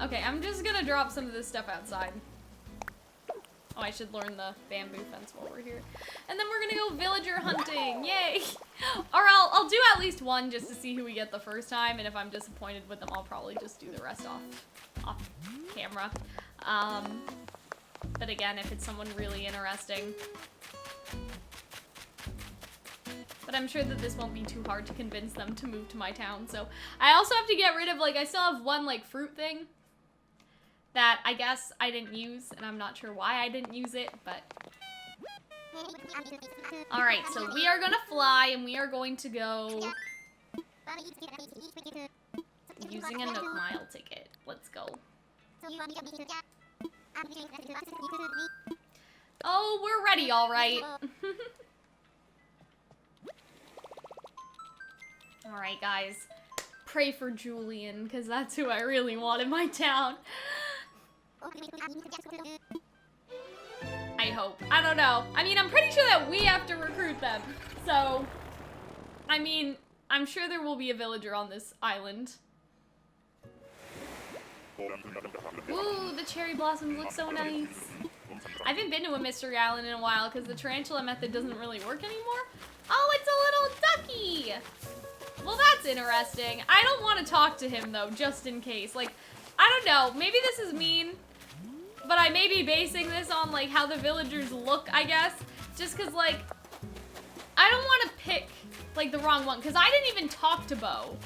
okay, I'm just gonna drop some of this stuff outside. Oh, I should learn the bamboo fence while we're here. And then we're gonna go villager hunting, yay! Or I'll do at least one just to see who we get the first time, and if I'm disappointed with them, I'll probably just do the rest off camera. But again, if it's someone really interesting. But I'm sure that this won't be too hard to convince them to move to my town, so. I also have to get rid of, like, I still have one, like, fruit thing that I guess I didn't use, and I'm not sure why I didn't use it, but. Alright, so we are gonna fly, and we are going to go using a Nook Mile ticket. Let's go. Oh, we're ready, alright. Alright, guys. Pray for Julian, because that's who I really want in my town. I hope. I don't know. I mean, I'm pretty sure that we have to recruit them. So, I mean, I'm sure there will be a villager on this island. Ooh, the cherry blossoms look so nice. I haven't been to a mystery island in a while because the tarantula method doesn't really work anymore. Oh, it's a little ducky! Well, that's interesting. I don't want to talk to him, though, just in case. Like, I don't know. Maybe this is mean, but I may be basing this on, like, how the villagers look, I guess. Just because, like, I don't want to pick, like, the wrong one. Because I didn't even talk to Bo.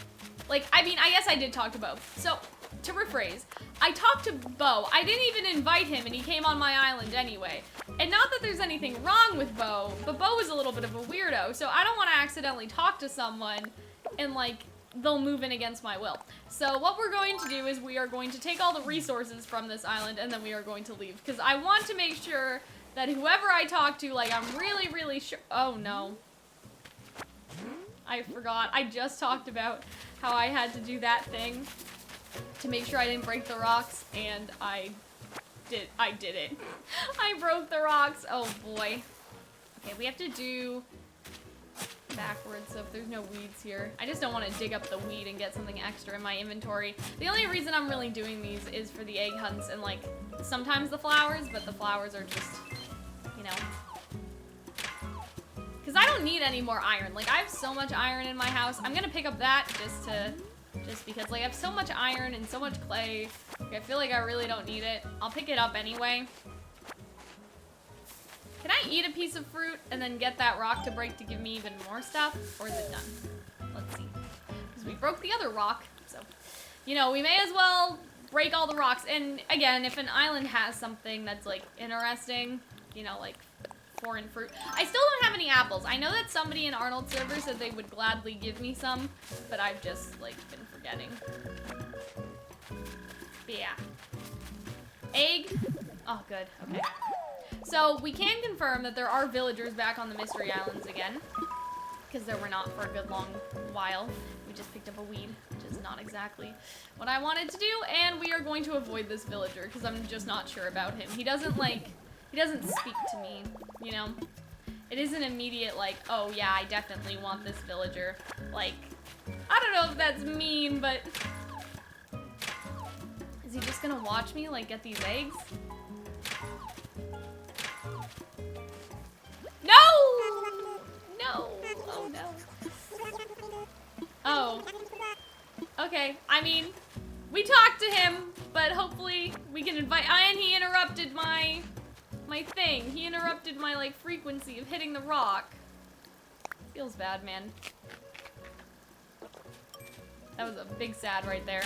Like, I mean, I guess I did talk to Bo. So, to rephrase, I talked to Bo. I didn't even invite him, and he came on my island anyway. And not that there's anything wrong with Bo, but Bo is a little bit of a weirdo. So I don't want to accidentally talk to someone and, like, they'll move in against my will. So what we're going to do is we are going to take all the resources from this island and then we are going to leave. Because I want to make sure that whoever I talk to, like, I'm really, really sure. Oh, no. I forgot. I just talked about how I had to do that thing to make sure I didn't break the rocks, and I did it. I broke the rocks. Oh boy. Okay, we have to do backwards, so if there's no weeds here. I just don't want to dig up the weed and get something extra in my inventory. The only reason I'm really doing these is for the egg hunts and, like, sometimes the flowers, but the flowers are just, you know. Because I don't need any more iron. Like, I have so much iron in my house. I'm gonna pick up that just because, like, I have so much iron and so much clay. Like, I feel like I really don't need it. I'll pick it up anyway. Can I eat a piece of fruit and then get that rock to break to give me even more stuff? Or is it done? Let's see. Because we broke the other rock, so, you know, we may as well break all the rocks. And again, if an island has something that's, like, interesting, you know, like foreign fruit. I still don't have any apples. I know that somebody in Arnold's server said they would gladly give me some, but I've just, like, been forgetting. But yeah. Egg. Oh, good. Okay. So, we can confirm that there are villagers back on the Mystery Islands again. Because there were not for a good long while. We just picked up a weed, which is not exactly what I wanted to do. And we are going to avoid this villager, because I'm just not sure about him. He doesn't, like, he doesn't speak to me, you know? It isn't immediate, like, oh yeah, I definitely want this villager. Like, I don't know if that's mean, but... Is he just gonna watch me, like, get these eggs? No! No! Oh, no. Oh. Okay, I mean, we talked to him, but hopefully we can invite... And he interrupted my thing. He interrupted my, like, frequency of hitting the rock. Feels bad, man. That was a big sad right there.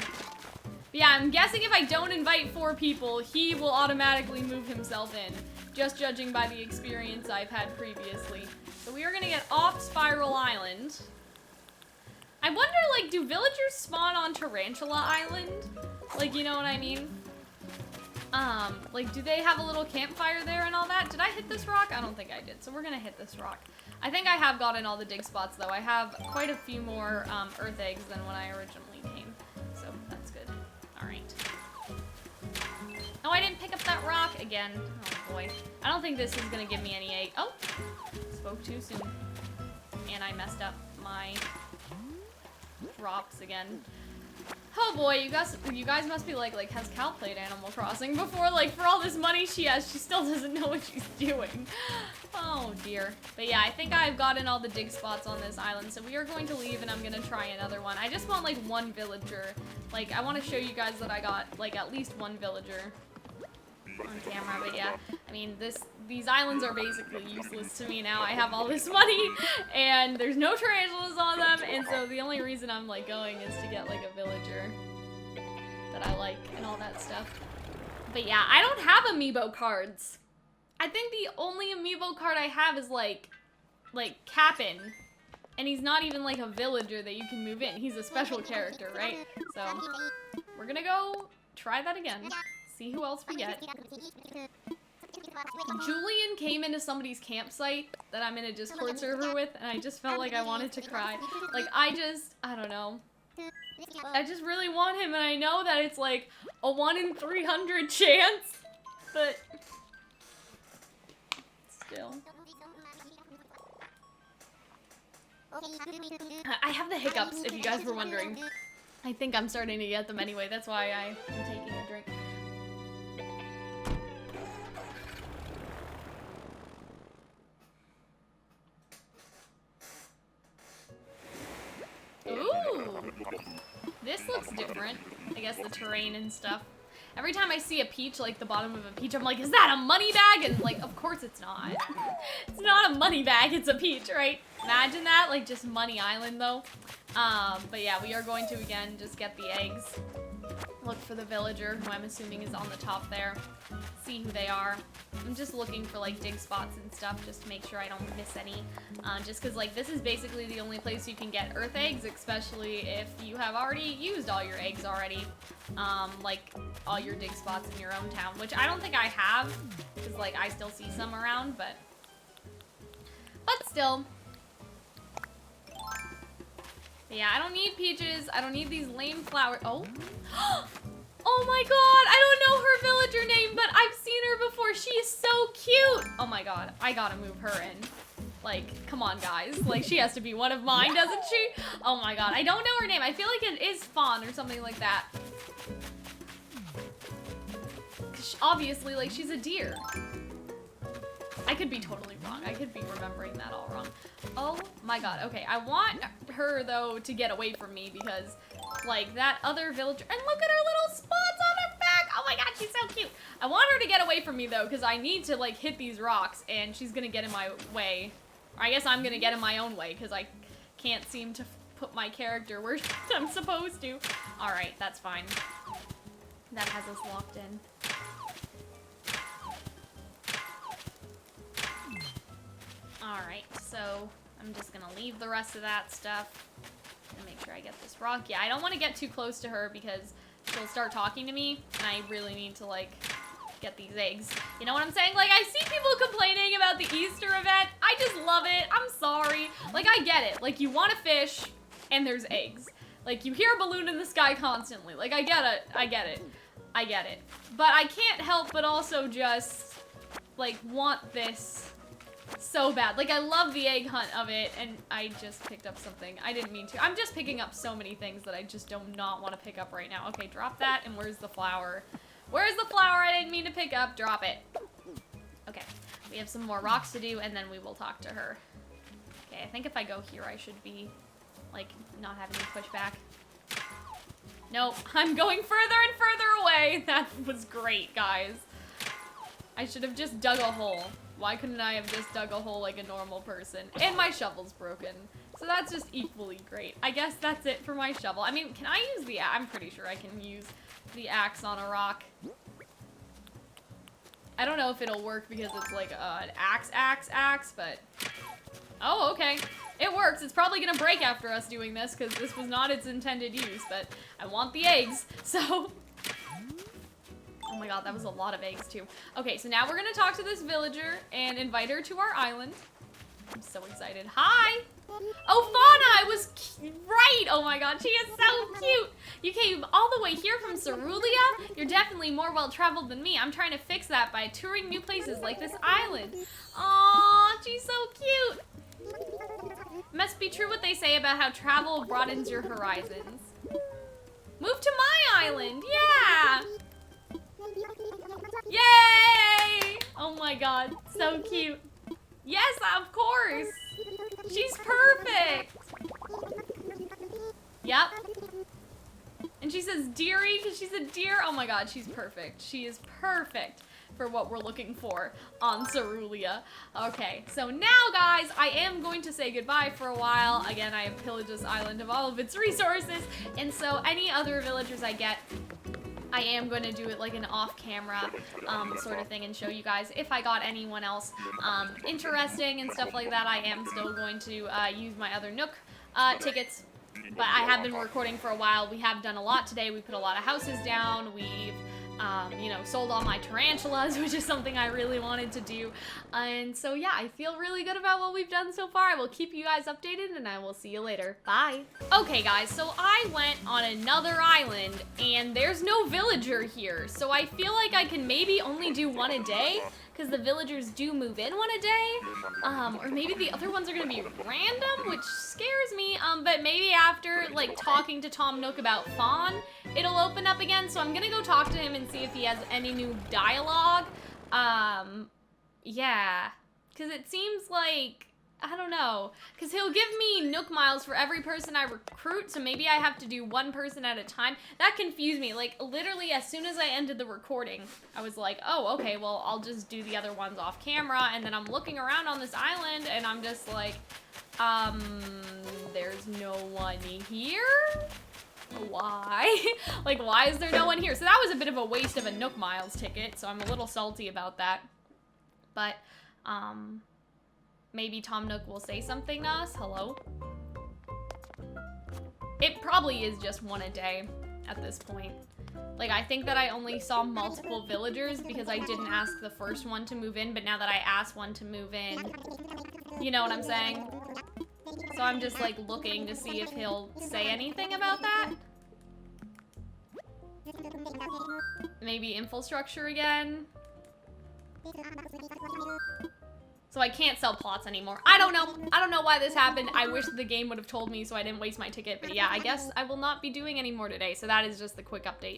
But yeah, I'm guessing if I don't invite 4 people, he will automatically move himself in. Just judging by the experience I've had previously. So we are gonna get off Spiral Island. I wonder, like, do villagers spawn on Tarantula Island? Like, you know what I mean? Like, do they have a little campfire there and all that? Did I hit this rock? I don't think I did, so we're gonna hit this rock. I think I have gotten all the dig spots, though. I have quite a few more, earth eggs than when I originally came. So, that's good. Alright. Oh, I didn't pick up that rock again. Oh, boy. I don't think this is gonna give me any egg. Oh! Spoke too soon. And I messed up my drops again. Oh boy, you guys must be like, has Cal played Animal Crossing before? Like, for all this money she has, she still doesn't know what she's doing. Oh dear. But yeah, I think I've gotten all the dig spots on this island, so we are going to leave and I'm gonna try another one. I just want, like, one villager. Like, I want to show you guys that I got, like, at least one villager on camera, but yeah. I mean, these islands are basically useless to me now. I have all this money, and there's no tarantulas on them, and so the only reason I'm, like, going is to get, like, a villager that I like and all that stuff. But yeah, I don't have amiibo cards. I think the only amiibo card I have is, like Cap'n, and he's not even, like, a villager that you can move in. He's a special character, right? So, we're gonna go try that again. See who else we get. Julian came into somebody's campsite that I'm in a Discord server with, and I just felt like I wanted to cry. Like, I don't know. I just really want him, and I know that it's like a 1 in 300 chance, but still. I have the hiccups, if you guys were wondering. I think I'm starting to get them anyway, that's why I am taking a drink. Ooh! This looks different. I guess the terrain and stuff. Every time I see a peach, like the bottom of a peach, I'm like, is that a money bag? And like, of course it's not. It's not a money bag, it's a peach, right? Imagine that, like just Money Island though. But yeah, we are going to again just get the eggs. Look for the villager, who I'm assuming is on the top there. See who they are. I'm just looking for like dig spots and stuff just to make sure I don't miss any. Just because like this is basically the only place you can get earth eggs, especially if you have already used all your eggs already. Like all your dig spots in your own town, which I don't think I have, because like I still see some around, but still. But yeah, I don't need peaches. I don't need these lame flowers. Oh. Oh my god, I don't know her villager name, but I've seen her before. She is so cute. Oh my god, I gotta move her in. Like, come on, guys. Like, she has to be one of mine, doesn't she? Oh my god, I don't know her name. I feel like it is Fawn or something like that. 'Cause obviously, like, she's a deer. I could be totally wrong. I could be remembering that all wrong. Oh my god, okay. I want her, though, to get away from me because, like, that other villager... And look at her little spots on her back! Oh my god, she's so cute! I want her to get away from me, though, because I need to, like, hit these rocks, and she's gonna get in my way. Or I guess I'm gonna get in my own way, because I can't seem to put my character where I'm supposed to. Alright, that's fine. That has us locked in. Alright, so I'm just gonna leave the rest of that stuff and make sure I get this rock. Yeah, I don't want to get too close to her because she'll start talking to me, and I really need to, like, get these eggs. You know what I'm saying? Like, I see people complaining about the Easter event. I just love it. I'm sorry. Like, I get it. Like, you want a fish, and there's eggs. Like, you hear a balloon in the sky constantly. Like, I get it. I get it. I get it. But I can't help but also just, like, want this so bad. Like, I love the egg hunt of it, and I just picked up something. I didn't mean to. I'm just picking up so many things that I just do not want to pick up right now. Okay, drop that, and where's the flower? Where's the flower I didn't mean to pick up? Drop it. Okay, we have some more rocks to do, and then we will talk to her. Okay, I think if I go here, I should be, like, not having to push back. Nope, I'm going further and further away. That was great, guys. I should have just dug a hole. Why couldn't I have just dug a hole like a normal person? And my shovel's broken. So that's just equally great. I guess that's it for my shovel. I mean, can I use the axe? I'm pretty sure I can use the axe on a rock. I don't know if it'll work because it's like an axe, but... Oh, okay. It works. It's probably gonna break after us doing this because this was not its intended use, but I want the eggs, so... Oh my god, that was a lot of eggs too. Okay, so now we're gonna talk to this villager and invite her to our island. I'm so excited. Hi! Oh, Fauna, I was right! Oh my god, she is so cute! You came all the way here from Cerulia? You're definitely more well-traveled than me. I'm trying to fix that by touring new places like this island. Aw, she's so cute! Must be true what they say about how travel broadens your horizons. Move to my island, yeah! Yay! Oh my god, so cute. Yes, of course! She's perfect! Yep. And she says dearie because she's a deer. Oh my god, she's perfect. She is perfect for what we're looking for on Cerulia. Okay, so now, guys, I am going to say goodbye for a while. Again, I have pillaged this island of all of its resources, and so any other villagers I get, I am going to do it like an off-camera sort of thing and show you guys if I got anyone else interesting and stuff like that. I am still going to use my other Nook tickets, but I have been recording for a while. We have done a lot today. We put a lot of houses down. We've you know, sold all my tarantulas, which is something I really wanted to do. And so, yeah, I feel really good about what we've done so far. I will keep you guys updated, and I will see you later. Bye. Okay, guys, so I went on another island, and there's no villager here. So I feel like I can maybe only do one a day, because the villagers do move in one a day. Or maybe the other ones are going to be random, which scares me. But maybe after, like, talking to Tom Nook about Fawn, it'll open up again. So I'm going to go talk to him and see if he has any new dialogue. Yeah. Because it seems like, I don't know. Because he'll give me Nook miles for every person I recruit, so maybe I have to do one person at a time. That confused me. Like, literally, as soon as I ended the recording, I was like, oh, okay, well, I'll just do the other ones off camera, and then I'm looking around on this island, and I'm just like, there's no one here? Why? Like, why is there no one here? So that was a bit of a waste of a Nook miles ticket, so I'm a little salty about that. But, maybe Tom Nook will say something to us. Hello? It probably is just one a day at this point. Like, I think that I only saw multiple villagers because I didn't ask the first one to move in, but now that I asked one to move in, you know what I'm saying? So I'm just like looking to see if he'll say anything about that. Maybe infrastructure again. So I can't sell plots anymore. I don't know. I don't know why this happened. I wish the game would have told me so I didn't waste my ticket. But yeah, I guess I will not be doing any more today. So that is just the quick update.